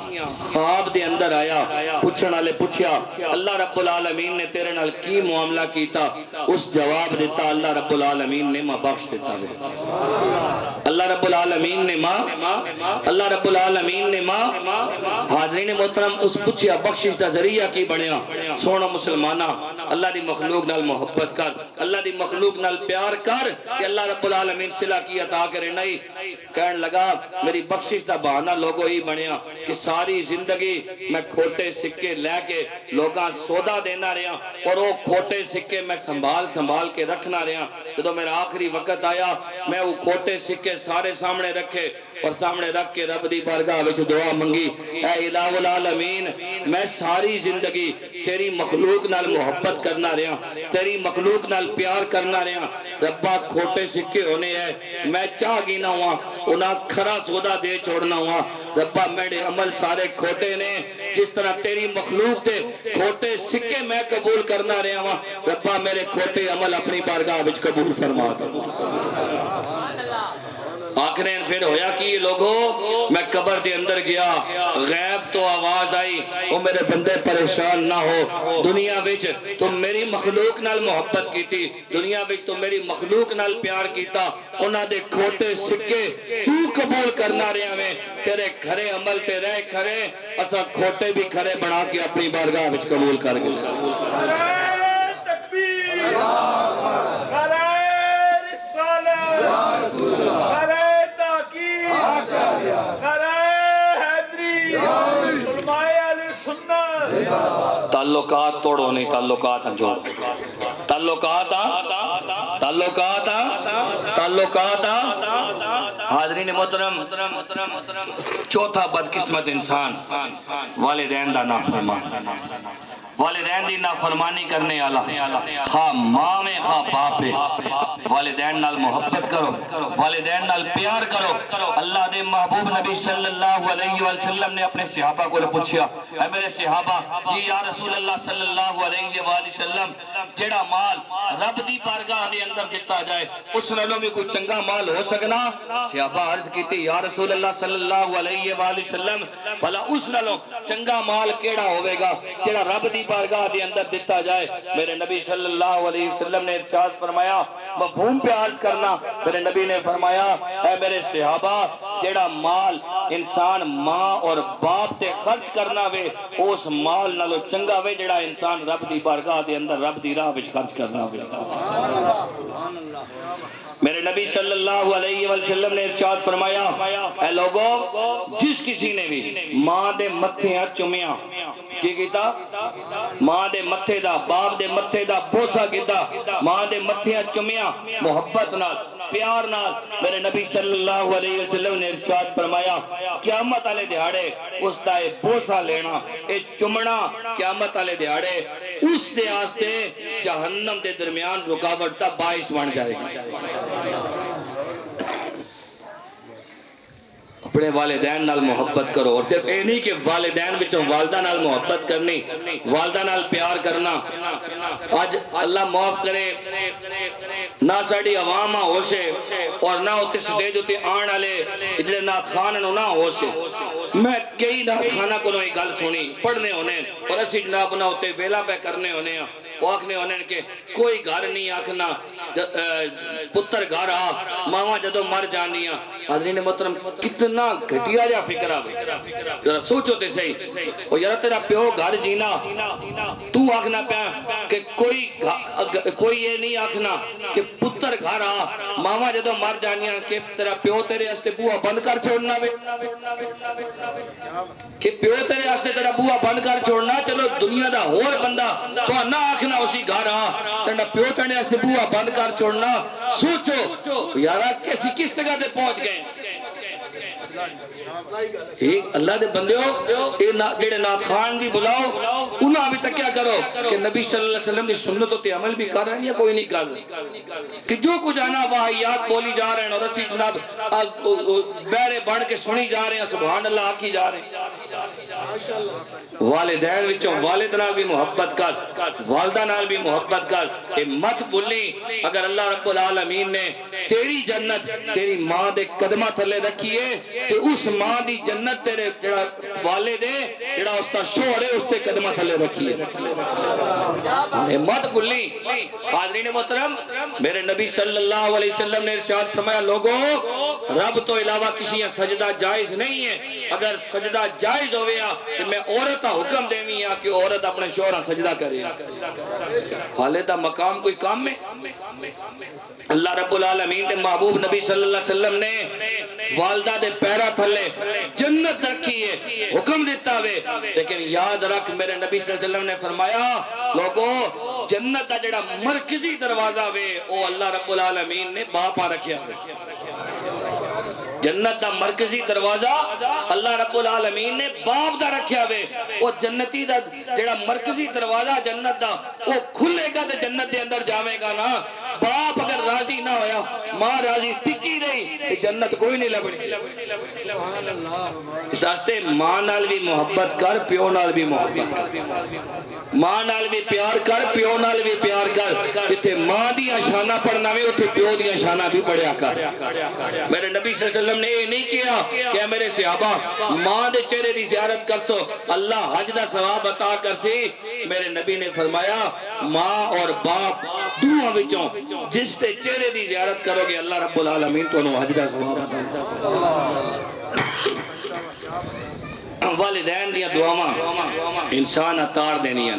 خواب دے اندر آیا، پوچھن والے پوچھیا اللہ رب العالمین نے تیرے نال کی معاملہ کیتا؟ اس جواب دیتا اللہ رب العالمین نے ماں بخش دیتا ہے، اللہ رب العالمین نے ماں، اللہ رب العالمین نے ماں۔ حاضرین محترم اس پوچھیا بخشش دا ذریعہ کی بنیا؟ سونا مسلمانہ اللہ دی مخلوق نال محبت کر، اللہ دی مخلوق نال پیار کر کہ اللہ رب العالمین صلح کی عطا کرے۔ نہیں کہنے لگا میری بخشش دا بہانہ لوگوں ہی بنیا کہ ساری زندگی میں کھوٹے سکے لے کے لوگاں سودا دینا رہا اور وہ کھوٹے سکے میں سنبھال کے رکھنا رہا۔ جدو میرا آخری وقت آیا میں وہ کھوٹے سکے سارے سامنے رکھے اور سامنے رکھ کے رب دی بارگاہ وچ دعا منگی، اے الہ العالمین میں ساری زندگی تیری مخلوق نال محبت کرنا رہا، تیری مخلوق نال پیار کرنا رہا، ربا کھوٹے سکے ہونے ہیں میں چاہ گینا ہوا انہاں کھرا سودا دے چھوڑنا ہوا، ربا میرے عمل سارے کھوٹے نے، جس طرح تیری مخلوق دے کھوٹے سکے میں قبول کرنا رہا ہوا، ربا میرے کھوٹے عمل اپنی بارگاہ وچ قبول فرما دے۔ آخرین پھر ہویا کہ یہ لوگوں میں قبر دے اندر گیا، غیب تو آواز آئی او میرے بندے پریشان نہ ہو، دنیا وچ تم میری مخلوق نال محبت کی تھی، دنیا وچ تم میری مخلوق نال پیار کیتا، انہاں دے کھوٹے سکے تو قبول کرنا رہا میں، تیرے کھرے عمل تے رہ کھرے اسا کھوٹے بھی کھرے بنا کے اپنی بارگاہ وچ قبول کر گئے۔ تعلقات توڑو نہیں، تعلقات جوڑو، تعلقات حاضرین محترم چوتھا بدقسمت انسان والدین دا نافرمان، والدین دی نافرمانی کرنے والا، خواہ ماں میں خواہ باپ ہے، والدین نال محبت کرو، والدین نال پیار کرو۔ اللہ دے محبوب نبی صلی اللہ علیہ وسلم نے اپنے صحابہ کو پوچھا، اے میرے صحابہ جی یا رسول اللہ صلی اللہ علیہ وآلہ وسلم جیڑا مال رب دی بارگاہ دے اندر دیتا جائے اس نالوں میں کوئی چنگا مال ہو سکنا؟ صحابہ عرض کی تھی یا رسول اللہ صلی اللہ علیہ وآلہ وسلم بھلا اس نالوں چنگا مال کیڑا ہوئے گا جیڑا رب دی بارگاہ دے اندر دیتا جائے؟ میرے نبی صلی اللہ علیہ وسلم نے ارشاد فرمایا، مفہوم پہ عرض کرنا، میرے نبی نے فرمایا اے میرے صحابہ جیڑا مال انسان ماں اور باپ تے خرچ کرنا وے اس مال نالو چنگا وے جیڑا انسان رب دی بارگاہ دے اندر رب دی راہ وچ خرچ کرنا وے۔ میرے نبی صلی اللہ علیہ وسلم نے ارشاد فرمایا اے لوگوں جس کسی نے بھی ماں دے متھے چومیا کی کیتا، ماں دے متھے دا باپ دے متھے دا بوسا کیتا، ماں دے متھے چومیا محبت نال پیار نال میرے نبی صلی اللہ علیہ وسلم نے ارشاد فرمایا قیامت والے دیہاڑے اس دا اے بوسا لینا اے چمنا قیامت والے دیہاڑے اس دے واسطے جہنم دے درمیان رکاوٹ دا باعث بن جائے گا اپنے والدین نال محبت کرو اور صرف اے نہیں کہ والدین بچوں والدہ نال محبت کرنی والدہ نال پیار کرنا آج اللہ معاف کرے نہ ساڑی عوام ہوشے اور نہ ہوتے سٹیج ہوتے آن والے ادھر نات خان نہ ہوشے میں کئی نات خانہ کو نوئی گل سنی پڑھنے ہونے اور اسی جناب نہ ہوتے ویلا پہ کرنے ہونے وہ آکھنے ہونے کہ کوئی گھر نہیں آکھنا پتر گھر آ ماما جدو مر جانیاں حضرین محترم کتنا گھٹیا جا فکر آگے ذرا سوچو تے صحیح اور یارا تیرا پیو گھر جینا تو آکھنا پیا کہ کوئی یہ نہیں آکھنا کہ پتر گھر آ ماما جدو مر جانیاں کہ تیرا پیو تیرے ہستے بوہ بند کر چھوڑنا بے کہ پیو تیرے ہستے تیرا بوہ بند کر چھوڑنا چلو دنیا دا اور بندہ تو نہ آکھنا اسی گھر آ تیرا پیو تیرے ہستے بوہ بند کر چھوڑنا سوچو یارا کس جگہ دے پہنچ گئے اللہ دے بندے ہو جڑے نات خان بھی بلاؤ انہاں بھی تکیا کرو کہ نبی صلی اللہ علیہ وسلم نے سنتوں تے عمل بھی کر رہے ہیں یا کوئی نہیں کر رہے کہ جو کچھ آنا واحیات بولی جا رہے ہیں اور اسی جناب بیرے بڑھ کے سنی جا رہے ہیں سبحان اللہ آکھی جا رہے ہیں والدین وچوں والد نال بھی محبت کر والدہ نال بھی محبت کر اے مت بھولی اگر اللہ رب العالمین نے تیری جنت تیری ماں دے قدمہ تھلے رکھی ہے تو اس ماں دی جنت تیرے جڑا والد ہے جڑا اس تا شوہر ہے اس تے قدمہ تھلے رکھی ہے مت بھولی حاضرین محترم میرے نبی صلی اللہ علیہ وسلم نے ارشاد فرمایا لوگوں رب تو علاوہ کسی سجدہ جائز نہیں ہے اگر سجدہ جائز ہویا تو میں عورت حکم دیویں یا کہ عورت اپنے شوہر سجدہ کرے والدہ مقام کوئی کام میں اللہ رب العالمین نے محبوب نبی صلی اللہ علیہ وسلم نے والدہ دے پیرا تھلے جنت رکھی ہے حکم دیتا ہوئے لیکن یاد رکھ میرے نبی صلی اللہ علیہ وسلم نے فرمایا لوگوں جنت دا جڑا مرکزی دروازہ ہوئے او اللہ رب العالمین نے باپا رکھیا ہوئے جنت دا مرکزی دروازہ اللہ رب العالمین نے باپ دا رکھیا ہوئے وہ جنتی دا جڑا مرکزی دروازہ جنت دا وہ کھلے گا تے جنت دے اندر جاوے گا نا باپ اگر راضی نہ ہویا ماں راضی ٹکی رہی جنت کوئی نہیں لبنی اس واسطے ماں نال بھی محبت کر پیو نال بھی محبت کر ماں نال بھی پیار کر پیو نال بھی پیار کر جتے ماں دیا شانہ پڑھنا میں اتے پیو دیا شانہ بھی پڑھیا کر میرے نبی صلی اللہ علیہ وسلم نے یہ نہیں کیا کہ میرے صحابہ ماں دے چہرے دی زیارت کر تو اللہ حج دا ثواب عطا کر سی میرے نبی نے فرمایا ماں اور باپ دونوں وچوں جس تے چہرے دی زیارت کرو گے اللہ رب العالمین تو انہوں حج دا ثواب والدین دیا دعاواں انسان اتار دینیاں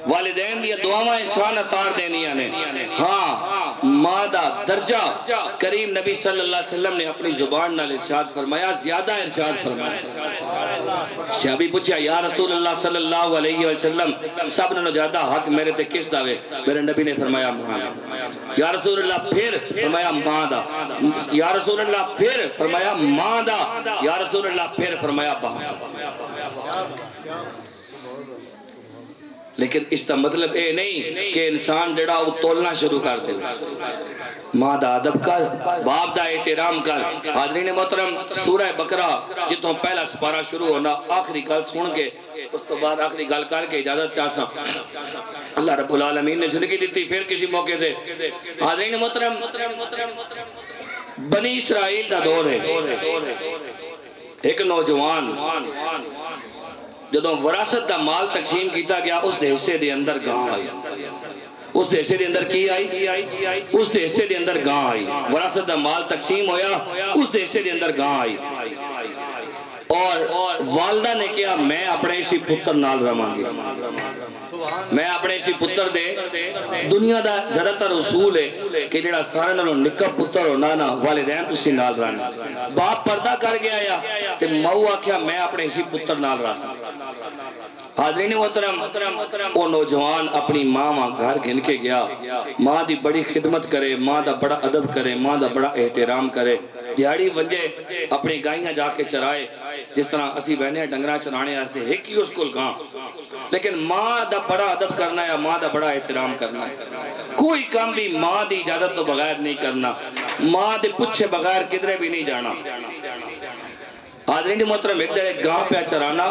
والدین دیا دعاواں انسان اتار دینیاں نے ہاں ماں دا درجہ کریم نبی صلی اللہ علیہ وسلم نے اپنی زبان نال ارشاد فرمایا زیادہ ارشاد فرمایا صحابی پوچھا یا رسول اللہ صلی اللہ علیہ وسلم سب نے زیادہ حق میرے تے کس دا وے میرے نبی نے فرمایا ماں یا رسول اللہ پھر فرمایا ماں دا یا رسول اللہ پھر فرمایا ماں دا یا رسول اللہ پھر فرمایا باپ لیکن اس کا مطلب اے نہیں کہ انسان جڑا وہ تولنا شروع کر دے ماں دا ادب کر باپ دا احترام کر حاضرین محترم سورہ بقرہ جتوں پہلا سپارہ شروع ہونا آخری گل سن کے اس تو بعد آخری گل کر کے اجازت چاہسا اللہ رب العالمین نے زندگی دیتی پھر کسی موقع سے حاضرین محترم بنی اسرائیل دا دور ہے ایک نوجوان جدوں وراثت دا مال تقسیم کیتا گیا اس دے حصے دے اندر گاں آئی اس دے حصے دے اندر کی آئی اس دے حصے دے اندر گاں آئی وراثت دا مال تقسیم ہویا اس دے حصے دے اندر گاں آئی اور والدہ نے کیا میں اپنے اسی پتر نال رہاں گی میں اپنے اسی پتر دے دنیا دا زیادہ تر اصول ہے کہ جڑا سارے نالوں نکا پتر ہونا نا والدین اسی نال رہنا باپ پردہ کر گیا یا تے ماں آکھیا میں اپنے اسی پتر نال رہا حاضرین محترم وہ نوجوان اپنی ماں گھر گھن کے گیا، ماں دی بڑی خدمت کرے، ماں دا بڑا ادب کرے، ماں دا بڑا احترام کرے، دیہڑی ونجے اپنی گائیاں جا کے چرائے، جس طرح اسی بہنے ڈنگرہ چرانے آستے ایک ہی اس کو گاں، لیکن ماں دا بڑا ادب کرنا ہے، ماں دا بڑا احترام کرنا ہے، کوئی کام بھی ماں دی اجازت تو بغیر نہیں کرنا، ماں دے پچھے بغیر کدھرے بھی نہیں جانا۔ حاضرین محترم ایک در ایک گاں پہ چرانا،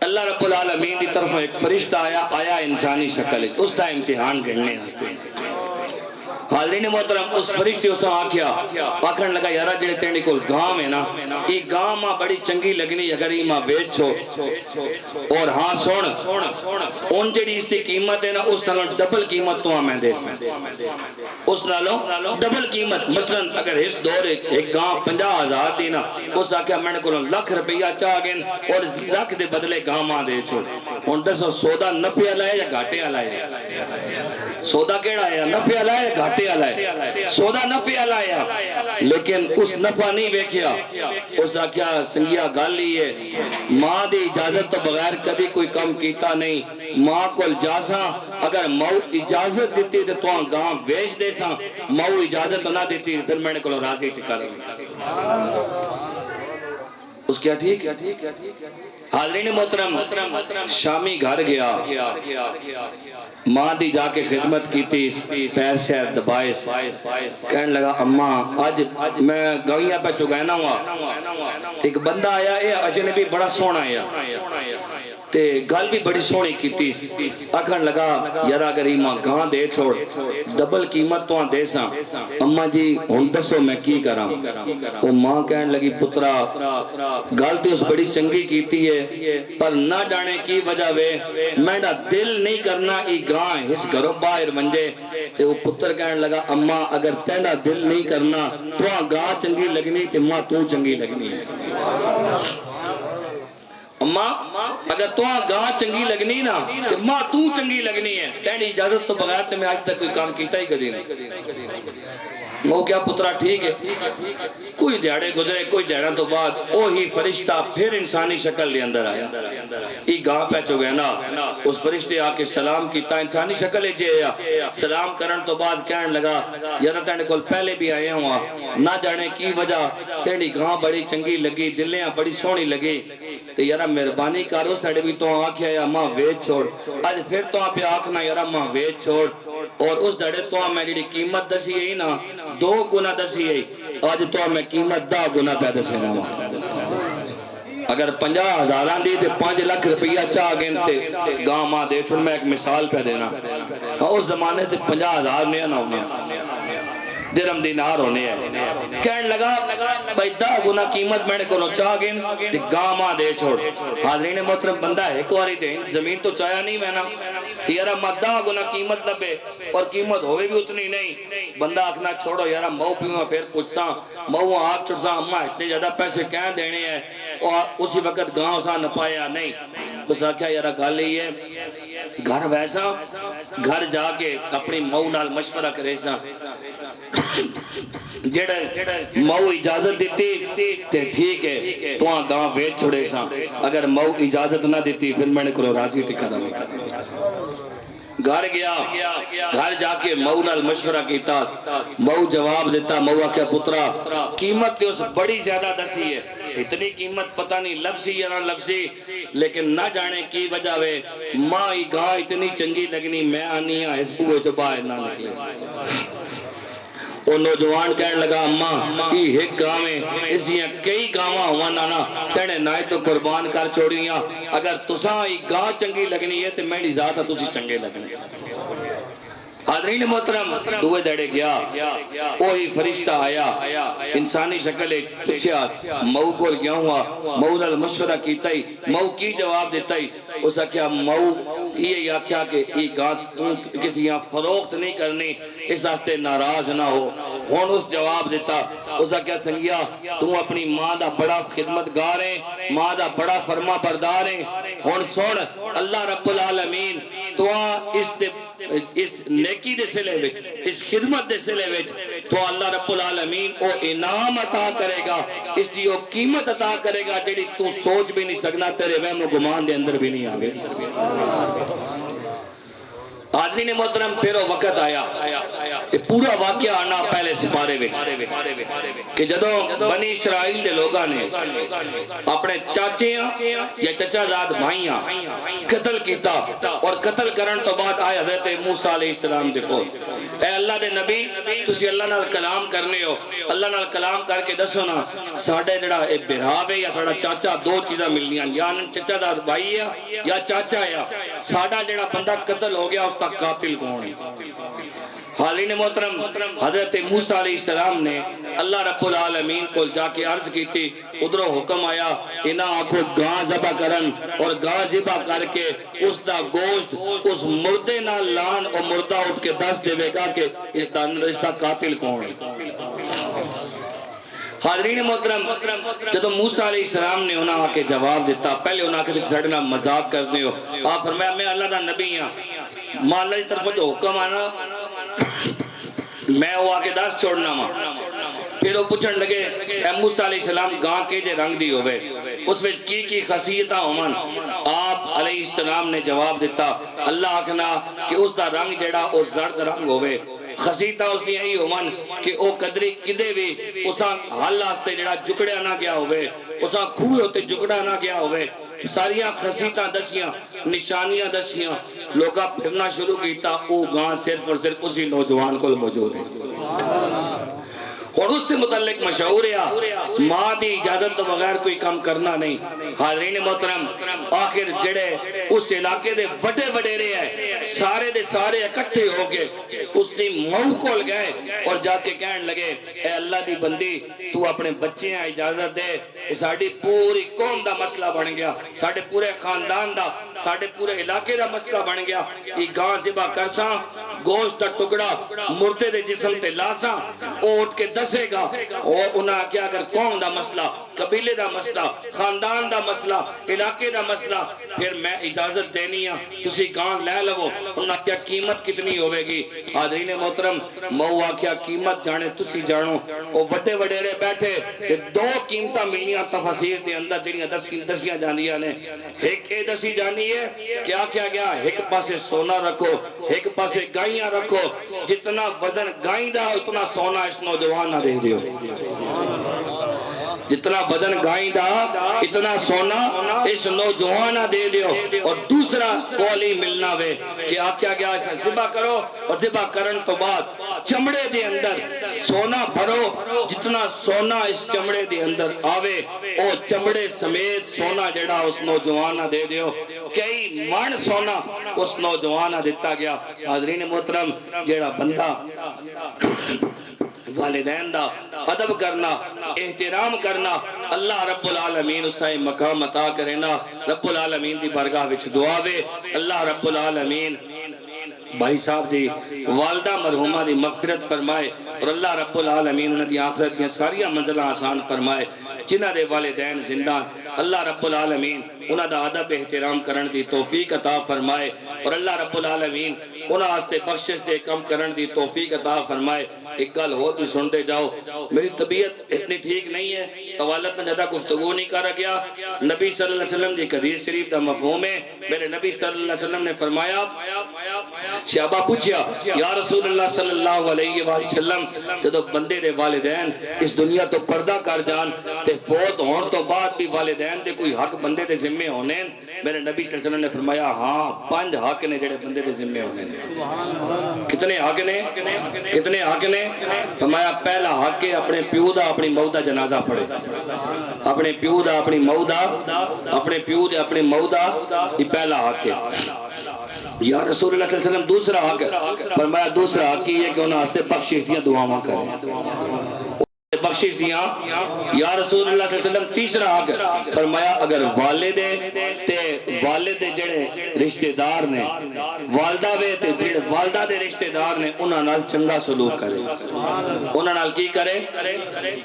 اللہ رب العالمین دی طرف ایک فرشتہ آیا انسانی شکل ہے، اس دا امتحان گھڑنے ہستے ہیں۔ حاضرین محترم اس فرشتے اس نے آکھن لگا یارا جڑے تینی کول گاں میں نا، یہ گاں ماں بڑی چنگی لگنی اگر یہ ماں بیچ چھو، اور ہاں سوڑ ان جڑی اس دی قیمت ہے نا اس نالوں ڈبل قیمت تو ہمیں دے سکتے، اس نالوں ڈبل قیمت، مثلا اگر اس دور ایک گاں 50,000 دینا، اس آکھیا میں نے کولوں ₹1,00,000 چاہ گئن اور لکھ دے بدلے گاں ماں دے چھوڑ، ان دسو سودا نفع لائے یا گھاٹے لائے؟ سودا کیڑا ہے؟ نفع لائے گھاٹے لائے؟ سودا نفع لائے، لیکن اس نفع نہیں بیکھیا، اس دا کیا سنگیا گالی ہے، ماں دی اجازت تو بغیر کبھی کوئی کم کیتا نہیں، ماں کو جاساں اگر ماں اجازت دیتی تو تو گاں بیچ دے ساں، ماں اجازت نہ دیتی پھر میں نے کلو راضی ٹکا رہی اس کیا ٹھیک ہے۔ حاضرین محترم شامی گھر گیا، ماں دی جا کے خدمت کی تھی، پیر شہر دبائس کہنے لگا اماں آج میں گویاں پہ چگینا ہوا، ایک بندہ آیا ہے اجنبی بڑا سونا آیا تے گل بھی بڑی سونی کی تھی، اکھن لگا یارا اگر ہی ماں گاں دے چھوڑ ڈبل قیمت تو دے ساں، اماں جی ہن دسو میں کی کراں؟ وہ ماں کہنے لگی پترا گل تے اس بڑی چنگی کیتی ہے پر نہ جانے کی وجہ وے میرا دل نہیں کرنا ای گاں اس گھروں باہر منجے، تے وہ پتر کہنے لگا اماں اگر تینا دل نہیں کرنا تو گاں چنگی لگنی تے ماں تو چنگی لگنی ہے، اماں اگر تو گاں چنگی لگنی نا تو ماں تو چنگی لگنی ہے، تینی اجازت تو بغیر تے میں آج تک کوئی کام کیتا ہی کدی نہیں۔ وہ کیا پترا ٹھیک ہے، کوئی دیڑے گزرے کوئی دیڑا تو بعد وہی فرشتہ پھر انسانی شکل لے اندر آیا، یہ گاں پہ چگے نا اس فرشتے آ کے سلام کیتا، انسانی شکل ہے جے سلام کرن تو بعد کہنے لگا یارا تینے کول پہلے بھی آئے ہوا نہ جانے کی وجہ تیڑی گاں بڑی چنگی لگی دلیاں بڑی سونی لگی تو یارا مہربانی کر اس تیڑے بھی تو آنکھیا یا ماں ویچ چھوڑ، آج پھر تو آپ پہ آنکھنا یارا ماں ویچ چھوڑ، اور اس تیڑے تو میں جڑی قیمت دسی ہے نا 2 گنا دسی ہے، آج تو میں قیمت 10 گنا پہ دسی نا اگر 50,000 دی تے 5 لاکھ روپیہ چاہ گئن تے گاں ماں دے چھوڑ، میں ایک مثال پہ دینا اس زمانے سے 50,000 نہیں نہ ہونا درم دینار ہونے ہیں، کہنے لگا بھائی 10 گنا قیمت میں نے کو چاہ گئن تے گاں ماں دے چھوڑ۔ حاضرین محترم بندہ ایک واری دیں زمین تو چاہیا نہیں میں نا یارا ماں 10 گنا قیمت لبے اور قیمت ہوئے بھی اتنی نہیں، بندہ اکھنا چھوڑو یارا مو پیوں پھر پوچھساں مو آگ چھڑساں اماں اتنے زیادہ پیسے کہیں دینے ہیں، اور اسی وقت گاں اساں نہ پایا نہیں، اس آکھیا یارا گھال ہی ہے گھر ویسا گھر جا کے اپنی مو نال مشورہ کرے ساں، جڑے مو اجازت دیتی تے ٹھیک ہے تو گاں ویچ چھوڑے ساں، اگر مو اجازت نہ دیتی پھر میں نے کرو راضی ٹکا رہا گھر گیا، گھر جا کے مو نال مشورہ کیتا، مو جواب دیتا، مو آکھیا پترا قیمت تے اس بڑی زیادہ دسی ہے، اتنی قیمت پتہ نہیں لفظی یا نہ لفظی، لیکن نہ جانے کی وجہ وے ماں ہی گاں اتنی چنگی لگنی میں آنی ہاں اس بوئے جو باہر نہ نکلے۔ وہ نوجوان کہنے لگا اماں یہ ایک گاں میں اسیاں کئی گاواں ہوا نانا تینے نائے تو قربان کر چھوڑیاں، اگر تساں یہ گاں چنگی لگنی ہے تو میری ذات تسی چنگے لگنی ہے۔ حاضرین محترم دوئے دڑے گیا، وہی فرشتہ آیا انسانی شکل ایک پچھیا مو کو گیا ہوا، مو نال مشورہ کیتا ہی مو کی جواب دیتا ہی اس نے کیا مو یہ کیا کہ یہ گاں کسی یہاں فروخت نہیں کرنی اس واسطے ناراض نہ ہو، ہون اس جواب دیتا اس نے کیا سنگیا تم اپنی ماں دا بڑا خدمتگار ہیں، ماں دا بڑا فرما بردار ہیں، ہون سوڑ اللہ رب العالمین دعا اس نیکی دے سلے وچ اس خدمت دے سلے وچ تو اللہ رب العالمین او انعام عطا کرے گا، اس دی او قیمت عطا کرے گا جڑی تو سوچ بھی نہیں سکنا، تیرے وہم و گمان دے اندر بھی نہیں آوے۔ حاضرین محترم پھر وہ وقت آیا، یہ پورا واقعہ آنا پہلے سپارے میں کہ جدو بنی اسرائیل دے لوگاں نے اپنے چاچیاں یا چچا زاد بھائیاں قتل کیتا، اور قتل کرن تو بعد آئے حضرت موسیٰ علیہ السلام دے کول، اے اللہ دے نبی تسی اللہ نال کلام کرنے ہو، اللہ نال کلام کر کے دسو نا ساڑھے جڑا اے بہراوے یا ساڑھا چاچا دو چیزاں ملنیاں، یا چچا زاد بھائی ہے یا چاچا ہے، ساڑھا جڑا بندہ قتل ہو گیا اس کا قاتل کون ہے؟ حالین محترم حضرت موسیٰ علیہ السلام نے اللہ رب العالمین کو جا کے عرض کی تھی، ادھروں حکم آیا انہاں آنکھوں گاں ذبح کرن، اور گاں ذبح کر کے اس دا گوشت اس مردے نہ لان، اور مردہ اٹھ کے دس دے گا کہ اس دا قاتل کون ہے۔ حاضرین محترم جدو موسیٰ علیہ السلام نے انہاں آکے جواب دیتا، پہلے انہاں کے سڑنا مذاق کرنے ہو، آپ فرمایا میں اللہ دا نبی ہاں، ماں اللہ کی طرف جو حکم آنا میں وہ آکے دس چھوڑنا ماں۔ پھر وہ پوچھن لگے اے موسیٰ علیہ السلام گاں کے جے رنگ دی ہوئے اس میں کی خاصیتہ ہومن؟ آپ علیہ السلام نے جواب دیتا اللہ آکھنا کہ اس دا رنگ جڑا اس زرد رنگ ہوئے، خسیتہ اس نے یہی ہومن کہ او قدری کدے بھی اساں حل آستے جڑا جکڑیا نہ گیا ہوئے، اساں کھوئے ہوتے جکڑا نہ گیا ہوئے، ساریاں خسیتہ دسیاں نشانیاں دسیاں لوگا پھرنا شروع کیتا، او گاں صرف اور صرف اسی نوجوان کو موجود ہے۔ اور اس سے متعلق مشہور ہے ماں دی اجازت تو بغیر کوئی کام کرنا نہیں۔ حاضرین محترم آخر جڑے اس علاقے دے بڑے بڑے رہے ہیں سارے دے سارے اکٹھے ہو گئے، اس نے مہو کھول گئے اور جا کے کہنے لگے اے اللہ دی بندی تو اپنے بچے ہیں اجازت دے، ساڑی پوری قوم دا مسئلہ بن گیا، ساڑے پورے خاندان دا ساڑے پورے علاقے دا مسئلہ بن گیا، یہ گاں ذبح کرساں گوشت دا ٹکڑا مردے دے جسم تے لاساں اوٹ کے دسے گا، اور انہاں کیا اگر قوم دا مسئلہ قبیلے دا مسئلہ خاندان دا مسئلہ علاقے دا مسئلہ پھر میں اجازت دینی ہاں تسی گاں لے لو، انہاں کیا قیمت کتنی ہوئے گی؟ حاضرین محترم موہا کیا قیمت جانے تسی جانو، وہ بڑے بڑے رہے بیٹھے کہ دو قیمتہ ملنیاں تفسیر دے اندر جنیاں دسیاں جانیاں نے، ایک اے دسی جانی ہے کیا کیا گیا ایک پاسے سونا رکھو ایک پاسے گائیاں رکھو، جتنا وزن گائیں دا اتنا سونا اس نوجوان نہ دے دیو، جتنا بدن گائیں دا اتنا سونا اس نوجوان نہ دے دیو۔ اور دوسرا قولی ملنا وے کہ آپ کیا گیا اسے ذبح کرو، اور ذبح کرن تو بعد چمڑے دے اندر سونا بھرو، جتنا سونا اس چمڑے دے اندر آوے او چمڑے سمیت سونا جڑا اس نوجوان نہ دے دیو، کئی من سونا اس نوجوان نہ دیتا گیا۔ حاضرین محترم جڑا بندہ والدین دا ادب کرنا احترام کرنا اللہ رب العالمین اسے مقام عطا کرنا، رب العالمین دی بارگاہ وچ دعا وے اللہ رب العالمین بھائی صاحب دی والدہ مرحومہ دی مغفرت فرمائے، اور اللہ رب العالمین انہاں دی آخرت دی ساریاں منزلہ آسان فرمائے، جنہاں دے والدین زندہ اللہ رب العالمین انہاں دا ادب احترام کرن دی توفیق عطا فرمائے، اور اللہ رب العالمین انہاں آستے بخشش دے کم کرن دی توفیق عطا فرمائے۔ ایک گل ہو بھی سنتے جاؤ، میری طبیعت اتنی ٹھیک نہیں ہے، طوالت میں زیادہ گفتگو نہیں کر گیا، نبی صلی اللہ علیہ وسلم دی حدیث شریف دا مفہوم ہے، میرے نبی صلی اللہ علیہ وسلم نے فرمایا، صحابہ پوچھیا یا رسول اللہ صلی اللہ علیہ وآلہ وسلم جدو بندے دے والدین اس دنیا تو پردہ کر جان تے فوت ہون تو بعد بھی والدین دے کوئی حق بندے دے ذمہ ہونے، میرے نبی صلی اللہ علیہ وسلم نے فرمایا ہاں 5 حق نے جڑے بندے دے ذمہ ہونے۔ کتنے حق نے؟ کتنے حق نے؟ فرمایا پہلا حق ہے اپنے پیو دا اپنی ماں دا جنازہ پڑھے، اپنے پیو دا اپنی ماں دا اپنے پیو دا اپنی ماں دا یہ پہلا حق ہے۔ یا رسول اللہ صلی اللہ علیہ وسلم دوسرا حق ہے، فرمایا دوسرا حق یہ ہے کہ انہاں ہستے بخشش دیاں دعاواں کریں۔ بخشش دیا یا رسول اللہ صلی اللہ علیہ وسلم تیسرا حق فرمایا اگر والد تے والد جڑے رشتہ دار نے والدہ وے تے جڑے والدہ دے رشتہ دار نے انہاں نال چنگا سلوک کرے انہاں نال کی کرے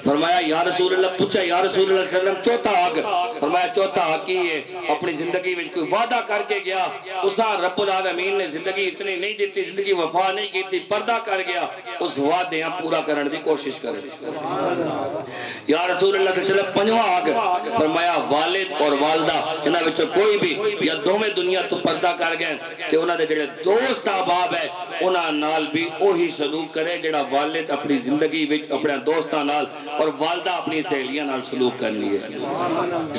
فرمایا یا رسول اللہ پوچھا یا رسول اللہ صلی اللہ علیہ وسلم چوتھا حق فرمایا چوتھا حق ہی ہے اپنی زندگی میں کوئی وعدہ کر کے گیا اس رب العالمین نے زندگی اتنی نہیں دیتی زندگی وفا نہیں کیتی پردہ کر گیا اس وعدے پورا کرنے دی کوشش کرے یا رسول اللہ صلی اللہ علیہ وسلم پنجواں حق فرمایا والد اور والدہ انہاں وچوں کوئی بھی یا دوویں دنیا تو پردہ کر گئے تے انہاں دے جڑے دوست احباب ہے انہاں نال بھی وہی سلوک کرے جڑا والد اپنی زندگی وچ اپنے دوستاں نال اور والدہ اپنی سہیلیاں نال سلوک کرنی ہے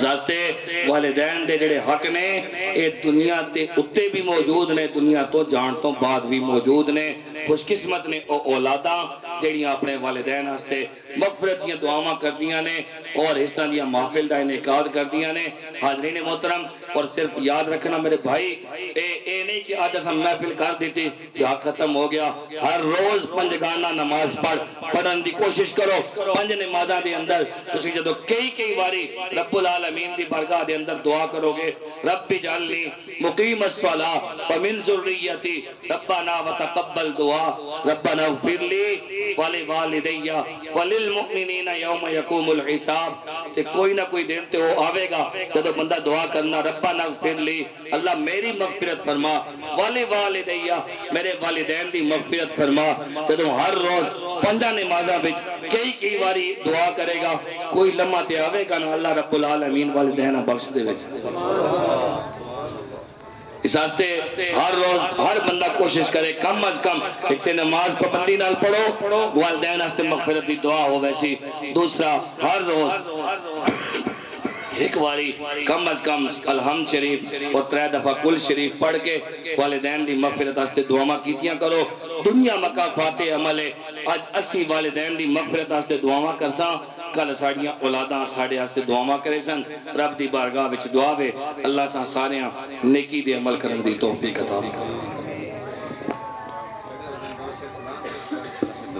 واسطے والدین دے جڑے حق نے اے دنیا تے اتے بھی موجود نے دنیا تو جان تو بعد بھی موجود نے خوش قسمت نے او اولاداں جڑیاں اپنے والدین واسطے مغفرت دیاں دعاواں کردیاں نے اور اس طرح دیاں محفل دا انعقاد کردیاں نے حاضرین محترم اور صرف یاد رکھنا میرے بھائی اے نہیں کہ آج ہم محفل کر دیتی کہ ختم ہو گیا ہر روز پنجگانہ نماز پڑھن دی کوشش کرو پنج نمازاں دے اندر تسی جدو کئی واری رب العالمین دی بارگاہ دے اندر دعا کرو گے رب اجعلنی مقیم الصلاۃ ومن ذریتی ربنا وتقبل دعا ربنا اغفر لی ولوالدی وللمؤمنین یوم یقوم الحساب تے کوئی نہ کوئی دن تے وہ آوے گا جب بندہ دعا کرنا ربنا اغفر لی اللہ میری مغفرت فرما ولوالدی میرے والدین دی مغفرت فرما جب ہر روز پنجا نمازاں وچ کئی واری دعا کرے گا کوئی لمحہ تے آوے گا نا اللہ رب العالمین والدین بخش دے وچ اس واسطے ہر روز ہر بندہ کوشش کرے کم از کم ایک تے نماز پابندی نال پڑھو والدین واسطے مغفرت دی دعا ہو ویسی دوسرا ہر روز ایک واری کم از کم الحمد شریف اور 3 دفعہ کل شریف پڑھ کے والدین دی مغفرت واسطے دعاواں کیتیاں کرو دنیا مکافات عمل ہے آج 80 والدین دی مغفرت واسطے دعاواں کرساں کل ساڑیاں اولاداں ساڑے واسطے دعاواں کرے سن رب دی بارگاہ وچ دعا وے اللہ ساں سارے نیکی دے عمل کرن دی توفیق عطا